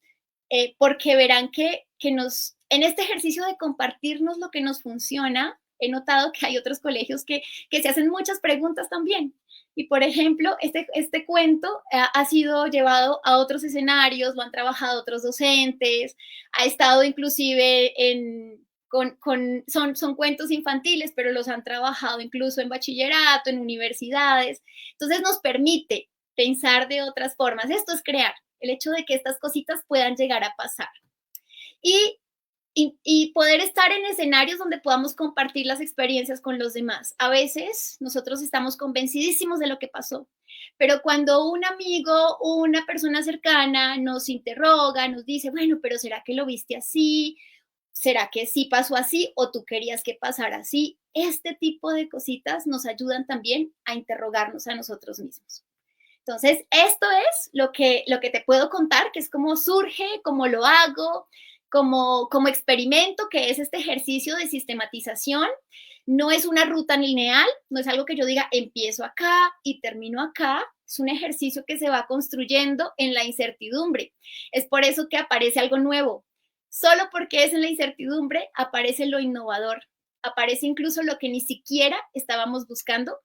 porque verán que en este ejercicio de compartirnos lo que nos funciona, he notado que hay otros colegios que se hacen muchas preguntas también. Y por ejemplo, este cuento ha sido llevado a otros escenarios, lo han trabajado otros docentes, ha estado inclusive son cuentos infantiles, pero los han trabajado incluso en bachillerato, en universidades. Entonces nos permite pensar de otras formas. Esto es crear, el hecho de que estas cositas puedan llegar a pasar. Y poder estar en escenarios donde podamos compartir las experiencias con los demás. A veces nosotros estamos convencidísimos de lo que pasó, pero cuando un amigo o una persona cercana nos interroga, nos dice, bueno, pero ¿será que lo viste así? ¿Será que sí pasó así o tú querías que pasara así? Este tipo de cositas nos ayudan también a interrogarnos a nosotros mismos. Entonces, esto es lo que te puedo contar, que es cómo surge, cómo lo hago, como experimento, que es este ejercicio de sistematización. No es una ruta lineal, no es algo que yo diga empiezo acá y termino acá. Es un ejercicio que se va construyendo en la incertidumbre. Es por eso que aparece algo nuevo. Solo porque es en la incertidumbre aparece lo innovador, aparece incluso lo que ni siquiera estábamos buscando.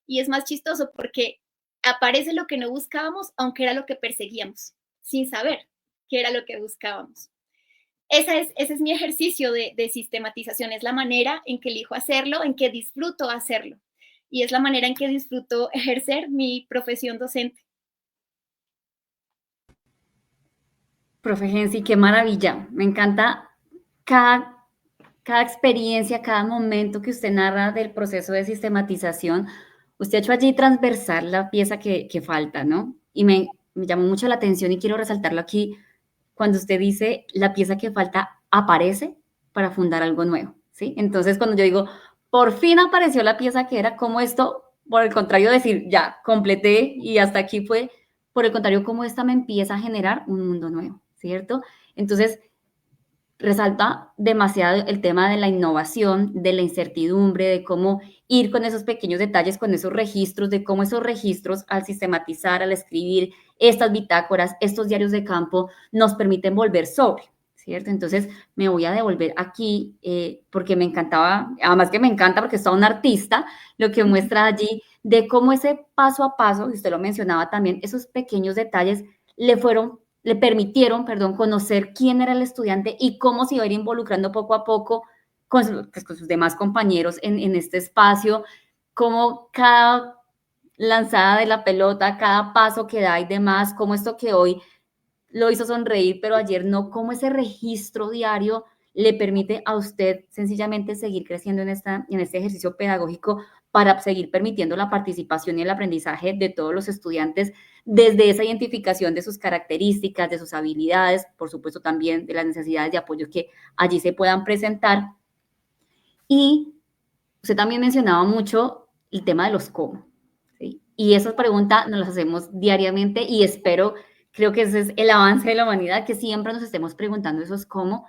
Y es más chistoso porque aparece lo que no buscábamos, aunque era lo que perseguíamos, sin saber qué era lo que buscábamos. Ese es mi ejercicio de sistematización, es la manera en que elijo hacerlo, en que disfruto hacerlo. Y es la manera en que disfruto ejercer mi profesión docente. Profe Gensi, qué maravilla. Me encanta cada experiencia, cada momento que usted narra del proceso de sistematización. Usted ha hecho allí transversal la pieza que falta, ¿no? Y me llamó mucho la atención y quiero resaltarlo aquí cuando usted dice la pieza que falta aparece para fundar algo nuevo, ¿sí? Entonces, cuando yo digo, por fin apareció la pieza que era, como esto, por el contrario, decir, ya, completé y hasta aquí fue, por el contrario, cómo esta me empieza a generar un mundo nuevo, ¿cierto? Entonces, resalta demasiado el tema de la innovación, de la incertidumbre, de cómo ir con esos pequeños detalles, con esos registros, de cómo esos registros al sistematizar, al escribir estas bitácoras, estos diarios de campo, nos permiten volver sobre, ¿cierto? Entonces me voy a devolver aquí porque me encantaba, además que me encanta porque está un artista, lo que muestra allí de cómo ese paso a paso, y usted lo mencionaba también, esos pequeños detalles le permitieron, perdón, conocer quién era el estudiante y cómo se iba a ir involucrando poco a poco con sus demás compañeros en este espacio, cómo cada lanzada de la pelota, cada paso que da y demás, cómo esto que hoy lo hizo sonreír, pero ayer no, cómo ese registro diario le permite a usted sencillamente seguir creciendo en este ejercicio pedagógico para seguir permitiendo la participación y el aprendizaje de todos los estudiantes desde esa identificación de sus características, de sus habilidades, por supuesto también de las necesidades de apoyo que allí se puedan presentar. Y usted también mencionaba mucho el tema de los cómo, ¿sí? Y esas preguntas nos las hacemos diariamente y creo que ese es el avance de la humanidad, que siempre nos estemos preguntando esos cómo,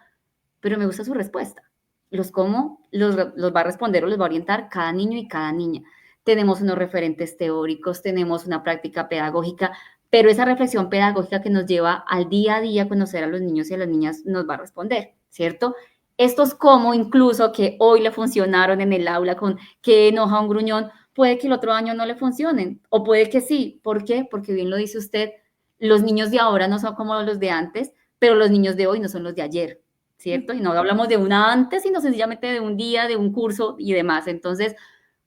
pero me gusta su respuesta. Los cómo los va a responder o los va a orientar cada niño y cada niña. Tenemos unos referentes teóricos, tenemos una práctica pedagógica, pero esa reflexión pedagógica que nos lleva al día a día a conocer a los niños y a las niñas nos va a responder, ¿cierto? estos cómo incluso que hoy le funcionaron en el aula con qué enoja un gruñón, puede que el otro año no le funcionen, o puede que sí. ¿Por qué? Porque bien lo dice usted, los niños de ahora no son como los de antes, pero los niños de hoy no son los de ayer, ¿cierto? Y no hablamos de una antes, sino sencillamente de un día, de un curso y demás. Entonces,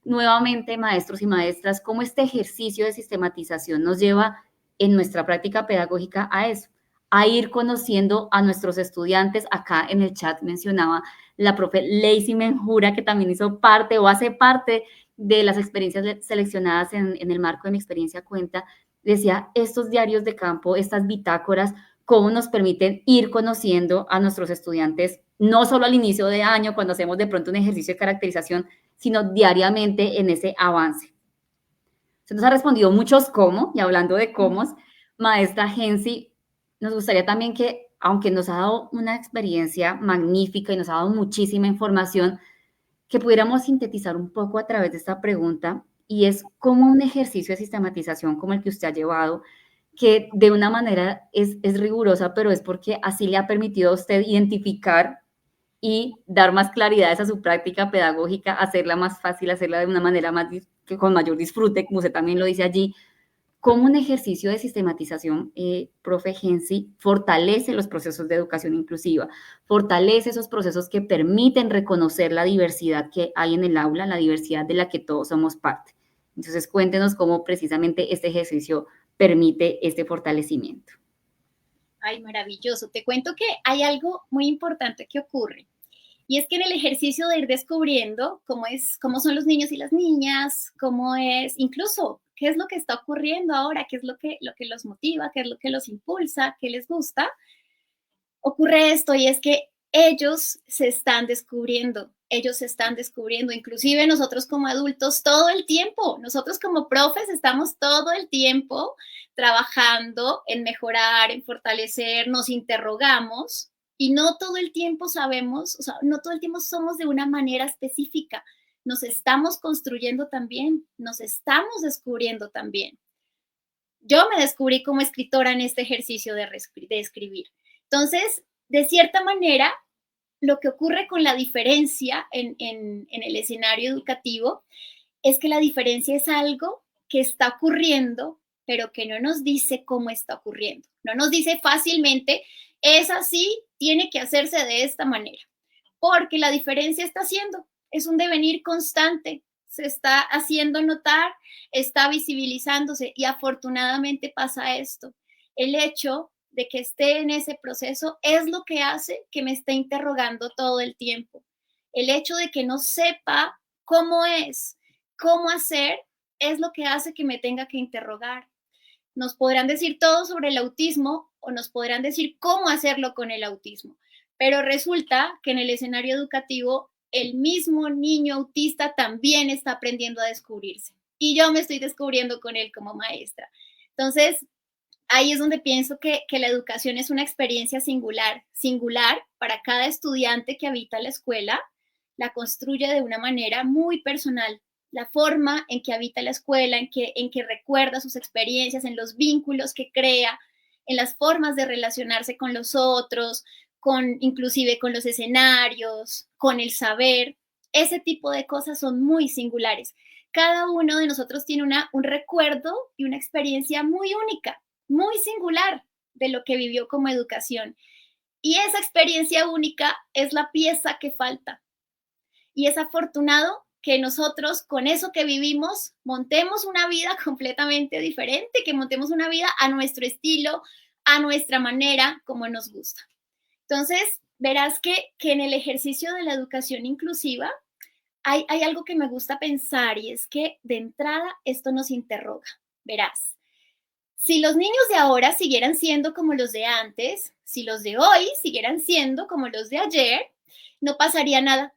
nuevamente, maestros y maestras, cómo este ejercicio de sistematización nos lleva en nuestra práctica pedagógica a eso, a ir conociendo a nuestros estudiantes. Acá en el chat mencionaba la profe Lacey Menjura, que también hizo parte o hace parte de las experiencias seleccionadas en el marco de mi experiencia cuenta, decía, estos diarios de campo, estas bitácoras, cómo nos permiten ir conociendo a nuestros estudiantes, no solo al inicio de año, cuando hacemos de pronto un ejercicio de caracterización, sino diariamente en ese avance. Se nos ha respondido muchos cómo, y hablando de cómo, maestra Gensi, nos gustaría también que, aunque nos ha dado una experiencia magnífica y nos ha dado muchísima información, que pudiéramos sintetizar un poco a través de esta pregunta, y es cómo un ejercicio de sistematización como el que usted ha llevado, que de una manera es rigurosa, pero es porque así le ha permitido a usted identificar y dar más claridades a su práctica pedagógica, hacerla más fácil, hacerla de una manera más que con mayor disfrute, como usted también lo dice allí, cómo un ejercicio de sistematización, profe Gensi, fortalece los procesos de educación inclusiva, fortalece esos procesos que permiten reconocer la diversidad que hay en el aula, la diversidad de la que todos somos parte. Entonces, cuéntenos cómo precisamente este ejercicio permite este fortalecimiento. Ay, maravilloso. Te cuento que hay algo muy importante que ocurre. Y es que en el ejercicio de ir descubriendo cómo son los niños y las niñas, cómo es, incluso qué es lo que está ocurriendo ahora, qué es lo que los motiva, qué es lo que los impulsa, qué les gusta, ocurre esto y es que ellos se están descubriendo, inclusive nosotros como adultos todo el tiempo, nosotros como profes estamos todo el tiempo trabajando en mejorar, en fortalecer, nos interrogamos y no todo el tiempo sabemos, o sea, no todo el tiempo somos de una manera específica, nos estamos construyendo también, nos estamos descubriendo también. Yo me descubrí como escritora en este ejercicio de escribir. Entonces, de cierta manera, lo que ocurre con la diferencia en el escenario educativo es que la diferencia es algo que está ocurriendo, pero que no nos dice cómo está ocurriendo. No nos dice fácilmente, es así, tiene que hacerse de esta manera, porque la diferencia está haciendo, es un devenir constante, se está haciendo notar, está visibilizándose y afortunadamente pasa esto. El hecho de que esté en ese proceso es lo que hace que me esté interrogando todo el tiempo. El hecho de que no sepa cómo es, cómo hacer, es lo que hace que me tenga que interrogar. Nos podrán decir todo sobre el autismo o nos podrán decir cómo hacerlo con el autismo, pero resulta que en el escenario educativo el mismo niño autista también está aprendiendo a descubrirse y yo me estoy descubriendo con él como maestra. Entonces, ahí es donde pienso que la educación es una experiencia singular, singular para cada estudiante que habita la escuela, la construye de una manera muy personal. La forma en que habita la escuela, en que recuerda sus experiencias, en los vínculos que crea, en las formas de relacionarse con los otros, inclusive con los escenarios, con el saber. Ese tipo de cosas son muy singulares. Cada uno de nosotros tiene un recuerdo y una experiencia muy única, muy singular de lo que vivió como educación. Y esa experiencia única es la pieza que falta. Y es afortunado que nosotros con eso que vivimos montemos una vida completamente diferente, que montemos una vida a nuestro estilo, a nuestra manera, como nos gusta. Entonces, verás que en el ejercicio de la educación inclusiva hay algo que me gusta pensar y es que de entrada esto nos interroga. Verás, si los niños de ahora siguieran siendo como los de antes, si los de hoy siguieran siendo como los de ayer, no pasaría nada.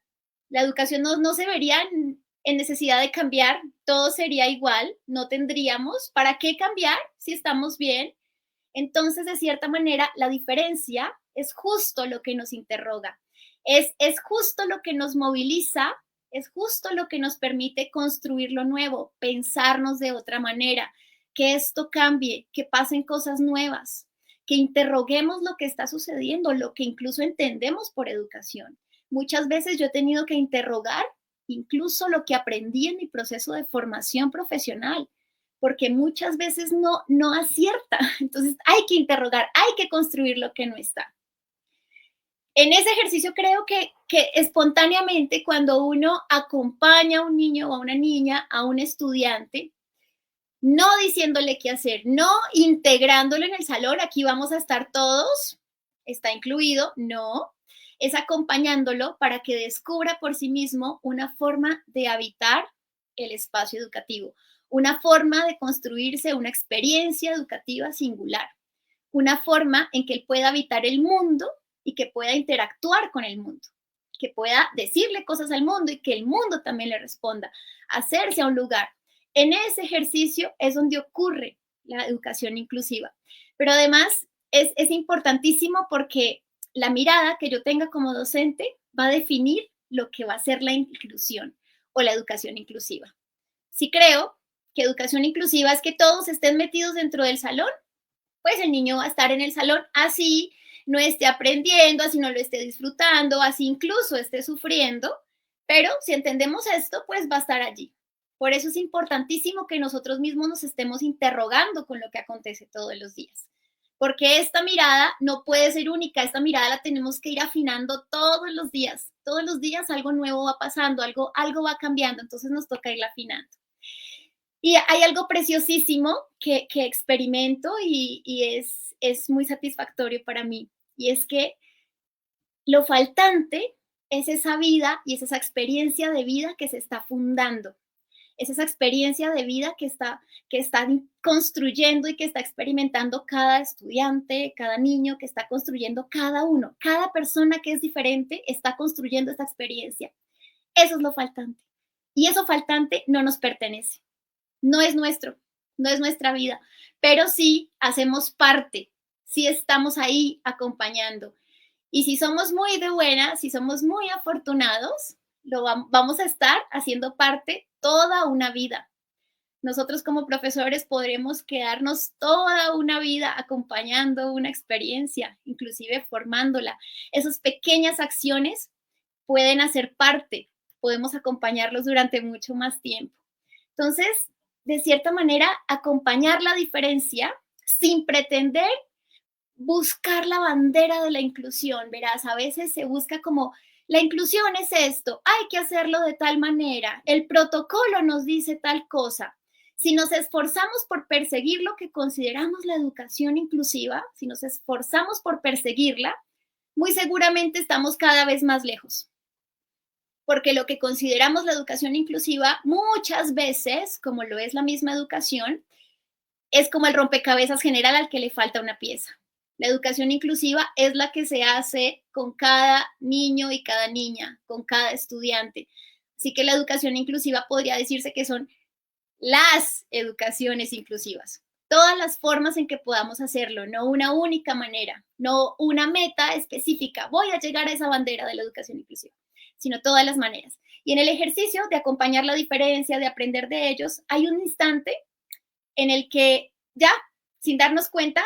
La educación no se vería en necesidad de cambiar, todo sería igual, no tendríamos para qué cambiar si estamos bien. Entonces, de cierta manera, la diferencia es justo lo que nos interroga, es justo lo que nos moviliza, es justo lo que nos permite construir lo nuevo, pensarnos de otra manera, que esto cambie, que pasen cosas nuevas, que interroguemos lo que está sucediendo, lo que incluso entendemos por educación. Muchas veces yo he tenido que interrogar incluso lo que aprendí en mi proceso de formación profesional, porque muchas veces no acierta. Entonces hay que interrogar, hay que construir lo que no está. En ese ejercicio creo que espontáneamente cuando uno acompaña a un niño o a una niña, a un estudiante, no diciéndole qué hacer, no integrándolo en el salón, aquí vamos a estar todos, está incluido, no, es acompañándolo para que descubra por sí mismo una forma de habitar el espacio educativo, una forma de construirse una experiencia educativa singular, una forma en que él pueda habitar el mundo y que pueda interactuar con el mundo, que pueda decirle cosas al mundo y que el mundo también le responda, hacerse a un lugar. En ese ejercicio es donde ocurre la educación inclusiva. Pero además es importantísimo porque la mirada que yo tenga como docente va a definir lo que va a ser la inclusión o la educación inclusiva. Si creo que educación inclusiva es que todos estén metidos dentro del salón, pues el niño va a estar en el salón así no esté aprendiendo, así no lo esté disfrutando, así incluso esté sufriendo, pero si entendemos esto, pues va a estar allí. Por eso es importantísimo que nosotros mismos nos estemos interrogando con lo que acontece todos los días. Porque esta mirada no puede ser única, esta mirada la tenemos que ir afinando todos los días. Todos los días algo nuevo va pasando, algo va cambiando, entonces nos toca irla afinando. Y hay algo preciosísimo que experimento y es muy satisfactorio para mí, y es que lo faltante es esa vida y es esa experiencia de vida que se está fundando. Es esa experiencia de vida que está construyendo y que está experimentando cada estudiante, cada niño, que está construyendo cada uno. Cada persona que es diferente está construyendo esta experiencia. Eso es lo faltante. Y eso faltante no nos pertenece. No es nuestro, no es nuestra vida, pero sí hacemos parte, sí estamos ahí acompañando. Y si somos muy de buena, si somos muy afortunados, vamos a estar haciendo parte toda una vida. Nosotros como profesores podremos quedarnos toda una vida acompañando una experiencia, inclusive formándola. Esas pequeñas acciones pueden hacer parte, podemos acompañarlos durante mucho más tiempo. Entonces, de cierta manera, acompañar la diferencia sin pretender buscar la bandera de la inclusión, verás, a veces se busca como, la inclusión es esto, hay que hacerlo de tal manera, el protocolo nos dice tal cosa. Si nos esforzamos por perseguir lo que consideramos la educación inclusiva, si nos esforzamos por perseguirla, muy seguramente estamos cada vez más lejos. Porque lo que consideramos la educación inclusiva muchas veces, como lo es la misma educación, es como el rompecabezas general al que le falta una pieza. La educación inclusiva es la que se hace con cada niño y cada niña, con cada estudiante. Así que la educación inclusiva podría decirse que son las educaciones inclusivas. Todas las formas en que podamos hacerlo, no una única manera, no una meta específica. Voy a llegar a esa bandera de la educación inclusiva, sino todas las maneras. Y en el ejercicio de acompañar la diferencia, de aprender de ellos, hay un instante en el que ya, sin darnos cuenta,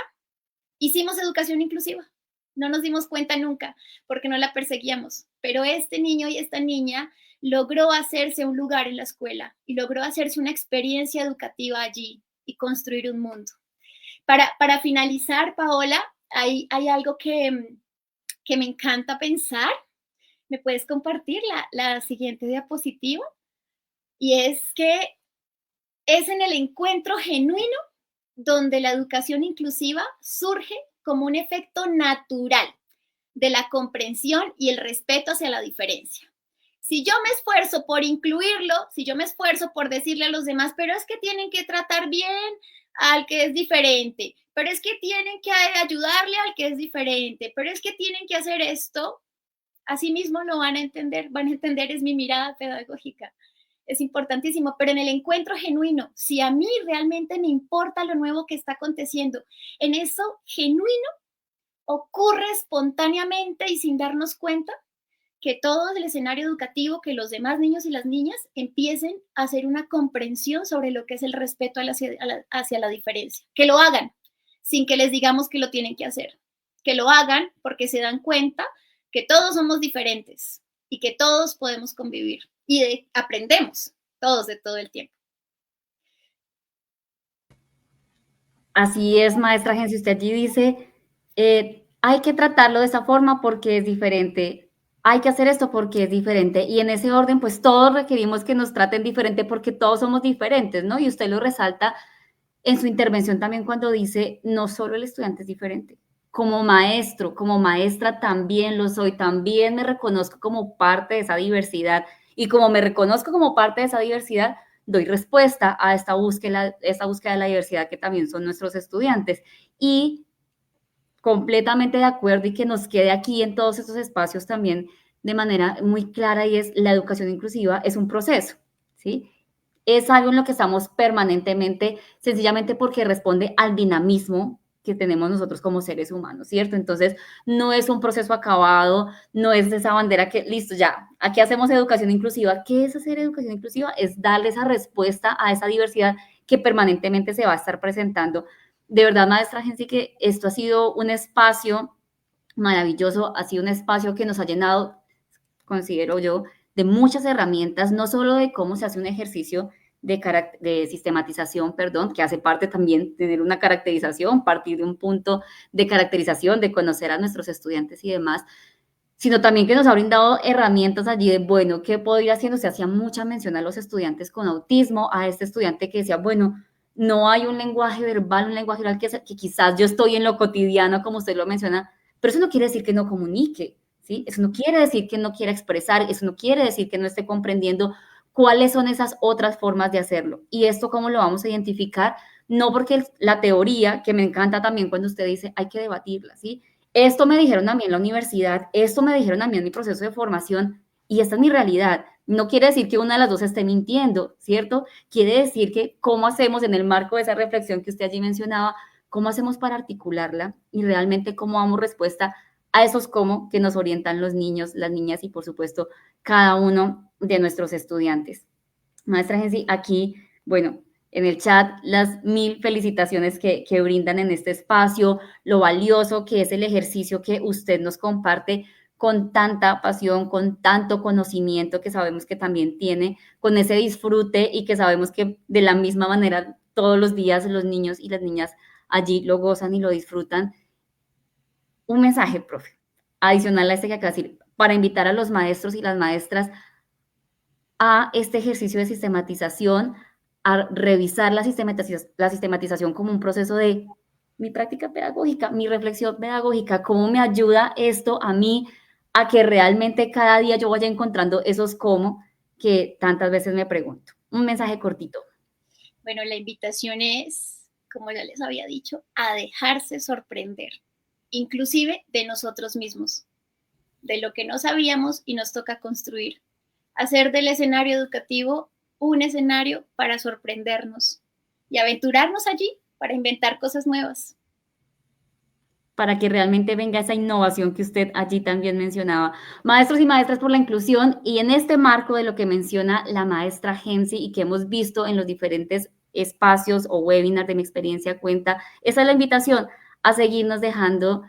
hicimos educación inclusiva. No nos dimos cuenta nunca porque no la perseguíamos, pero este niño y esta niña logró hacerse un lugar en la escuela y logró hacerse una experiencia educativa allí y construir un mundo. Para finalizar, Paola, hay algo que me encanta pensar. ¿Me puedes compartir la siguiente diapositiva? Y es que es en el encuentro genuino donde la educación inclusiva surge como un efecto natural de la comprensión y el respeto hacia la diferencia. Si yo me esfuerzo por incluirlo, si yo me esfuerzo por decirle a los demás, pero es que tienen que tratar bien al que es diferente, pero es que tienen que ayudarle al que es diferente, pero es que tienen que hacer esto, así mismo lo van a entender es mi mirada pedagógica. Es importantísimo, pero en el encuentro genuino, si a mí realmente me importa lo nuevo que está aconteciendo, en eso genuino ocurre espontáneamente y sin darnos cuenta que todo el escenario educativo, que los demás niños y las niñas empiecen a hacer una comprensión sobre lo que es el respeto hacia la diferencia. Que lo hagan sin que les digamos que lo tienen que hacer. Que lo hagan porque se dan cuenta que todos somos diferentes, y que todos podemos convivir y aprendemos todos de todo el tiempo. Así es, maestra Gensi, usted allí dice, hay que tratarlo de esa forma porque es diferente, hay que hacer esto porque es diferente, y en ese orden, pues todos requerimos que nos traten diferente porque todos somos diferentes, ¿no? Y usted lo resalta en su intervención también cuando dice, no solo el estudiante es diferente, como maestro, como maestra también lo soy, también me reconozco como parte de esa diversidad, y como me reconozco como parte de esa diversidad, doy respuesta a esta búsqueda de la diversidad que también son nuestros estudiantes. Y completamente de acuerdo, y que nos quede aquí en todos estos espacios también de manera muy clara, y es la educación inclusiva es un proceso, ¿sí? Es algo en lo que estamos permanentemente, sencillamente porque responde al dinamismo que tenemos nosotros como seres humanos, ¿cierto? Entonces, no es un proceso acabado, no es esa bandera que, listo, ya, aquí hacemos educación inclusiva. ¿Qué es hacer educación inclusiva? Es darle esa respuesta a esa diversidad que permanentemente se va a estar presentando. De verdad, maestra Gensi, que esto ha sido un espacio maravilloso, ha sido un espacio que nos ha llenado, considero yo, de muchas herramientas, no solo de cómo se hace un ejercicio de sistematización, perdón, que hace parte también tener una caracterización, partir de un punto de caracterización, de conocer a nuestros estudiantes y demás, sino también que nos ha brindado herramientas allí de, bueno, ¿qué puedo ir haciendo? Se hacía mucha mención a los estudiantes con autismo, a este estudiante que decía, bueno, no hay un lenguaje verbal, un lenguaje oral que quizás yo estoy en lo cotidiano, como usted lo menciona, pero eso no quiere decir que no comunique, ¿sí? Eso no quiere decir que no quiera expresar, eso no quiere decir que no esté comprendiendo cuáles son esas otras formas de hacerlo. Y esto, ¿cómo lo vamos a identificar? No porque la teoría, que me encanta también cuando usted dice, hay que debatirla, ¿sí? Esto me dijeron a mí en la universidad, esto me dijeron a mí en mi proceso de formación, y esta es mi realidad. No quiere decir que una de las dos esté mintiendo, ¿cierto? Quiere decir que cómo hacemos en el marco de esa reflexión que usted allí mencionaba, cómo hacemos para articularla y realmente cómo damos respuesta a esos cómo que nos orientan los niños, las niñas y por supuesto cada uno de nuestros estudiantes. Maestra Gensi, aquí, bueno, en el chat las 1000 felicitaciones que brindan en este espacio, lo valioso que es el ejercicio que usted nos comparte con tanta pasión, con tanto conocimiento que sabemos que también tiene, con ese disfrute y que sabemos que de la misma manera todos los días los niños y las niñas allí lo gozan y lo disfrutan. Un mensaje, profe, adicional a este que acaba de decir, para invitar a los maestros y las maestras a este ejercicio de sistematización, a revisar la sistematización como un proceso de mi práctica pedagógica, mi reflexión pedagógica, cómo me ayuda esto a mí a que realmente cada día yo vaya encontrando esos cómo que tantas veces me pregunto. Un mensaje cortito. Bueno, la invitación es, como ya les había dicho, a dejarse sorprender, inclusive de nosotros mismos, de lo que no sabíamos y nos toca construir. Hacer del escenario educativo un escenario para sorprendernos y aventurarnos allí para inventar cosas nuevas. Para que realmente venga esa innovación que usted allí también mencionaba. Maestros y maestras por la inclusión, y en este marco de lo que menciona la maestra Gensi y que hemos visto en los diferentes espacios o webinars de Mi Experiencia Cuenta, esa es la invitación a seguirnos dejando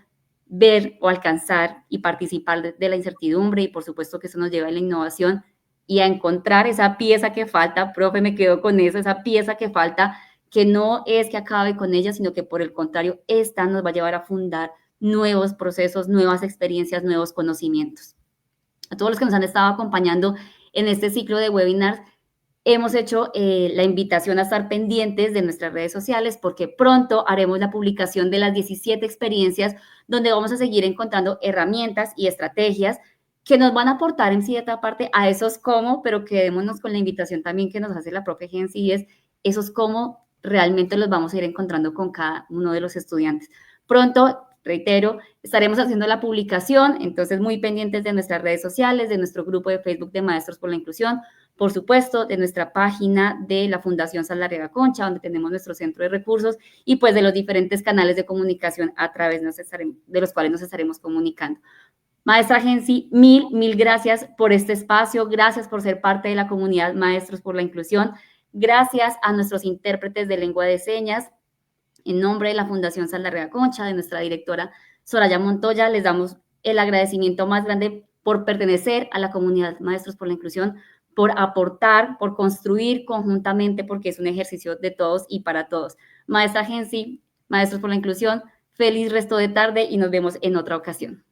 ver o alcanzar y participar de la incertidumbre, y por supuesto que eso nos lleva a la innovación y a encontrar esa pieza que falta. Profe, me quedo con eso, esa pieza que falta, que no es que acabe con ella, sino que por el contrario, esta nos va a llevar a fundar nuevos procesos, nuevas experiencias, nuevos conocimientos. A todos los que nos han estado acompañando en este ciclo de webinars, hemos hecho la invitación a estar pendientes de nuestras redes sociales porque pronto haremos la publicación de las 17 experiencias donde vamos a seguir encontrando herramientas y estrategias que nos van a aportar en cierta parte a esos cómo, pero quedémonos con la invitación también que nos hace la propia Gensi, y es esos cómo realmente los vamos a ir encontrando con cada uno de los estudiantes. Pronto, reitero, estaremos haciendo la publicación, entonces muy pendientes de nuestras redes sociales, de nuestro grupo de Facebook de Maestros por la Inclusión, por supuesto, de nuestra página de la Fundación Saldarriaga Concha, donde tenemos nuestro centro de recursos, y pues de los diferentes canales de comunicación a través de los cuales nos estaremos comunicando. Maestra Gensi, mil gracias por este espacio, gracias por ser parte de la comunidad Maestros por la Inclusión, gracias a nuestros intérpretes de lengua de señas. En nombre de la Fundación Saldarriaga Concha, de nuestra directora Soraya Montoya, les damos el agradecimiento más grande por pertenecer a la comunidad Maestros por la Inclusión, por aportar, por construir conjuntamente, porque es un ejercicio de todos y para todos. Maestra Gensi, Maestros por la Inclusión, feliz resto de tarde y nos vemos en otra ocasión.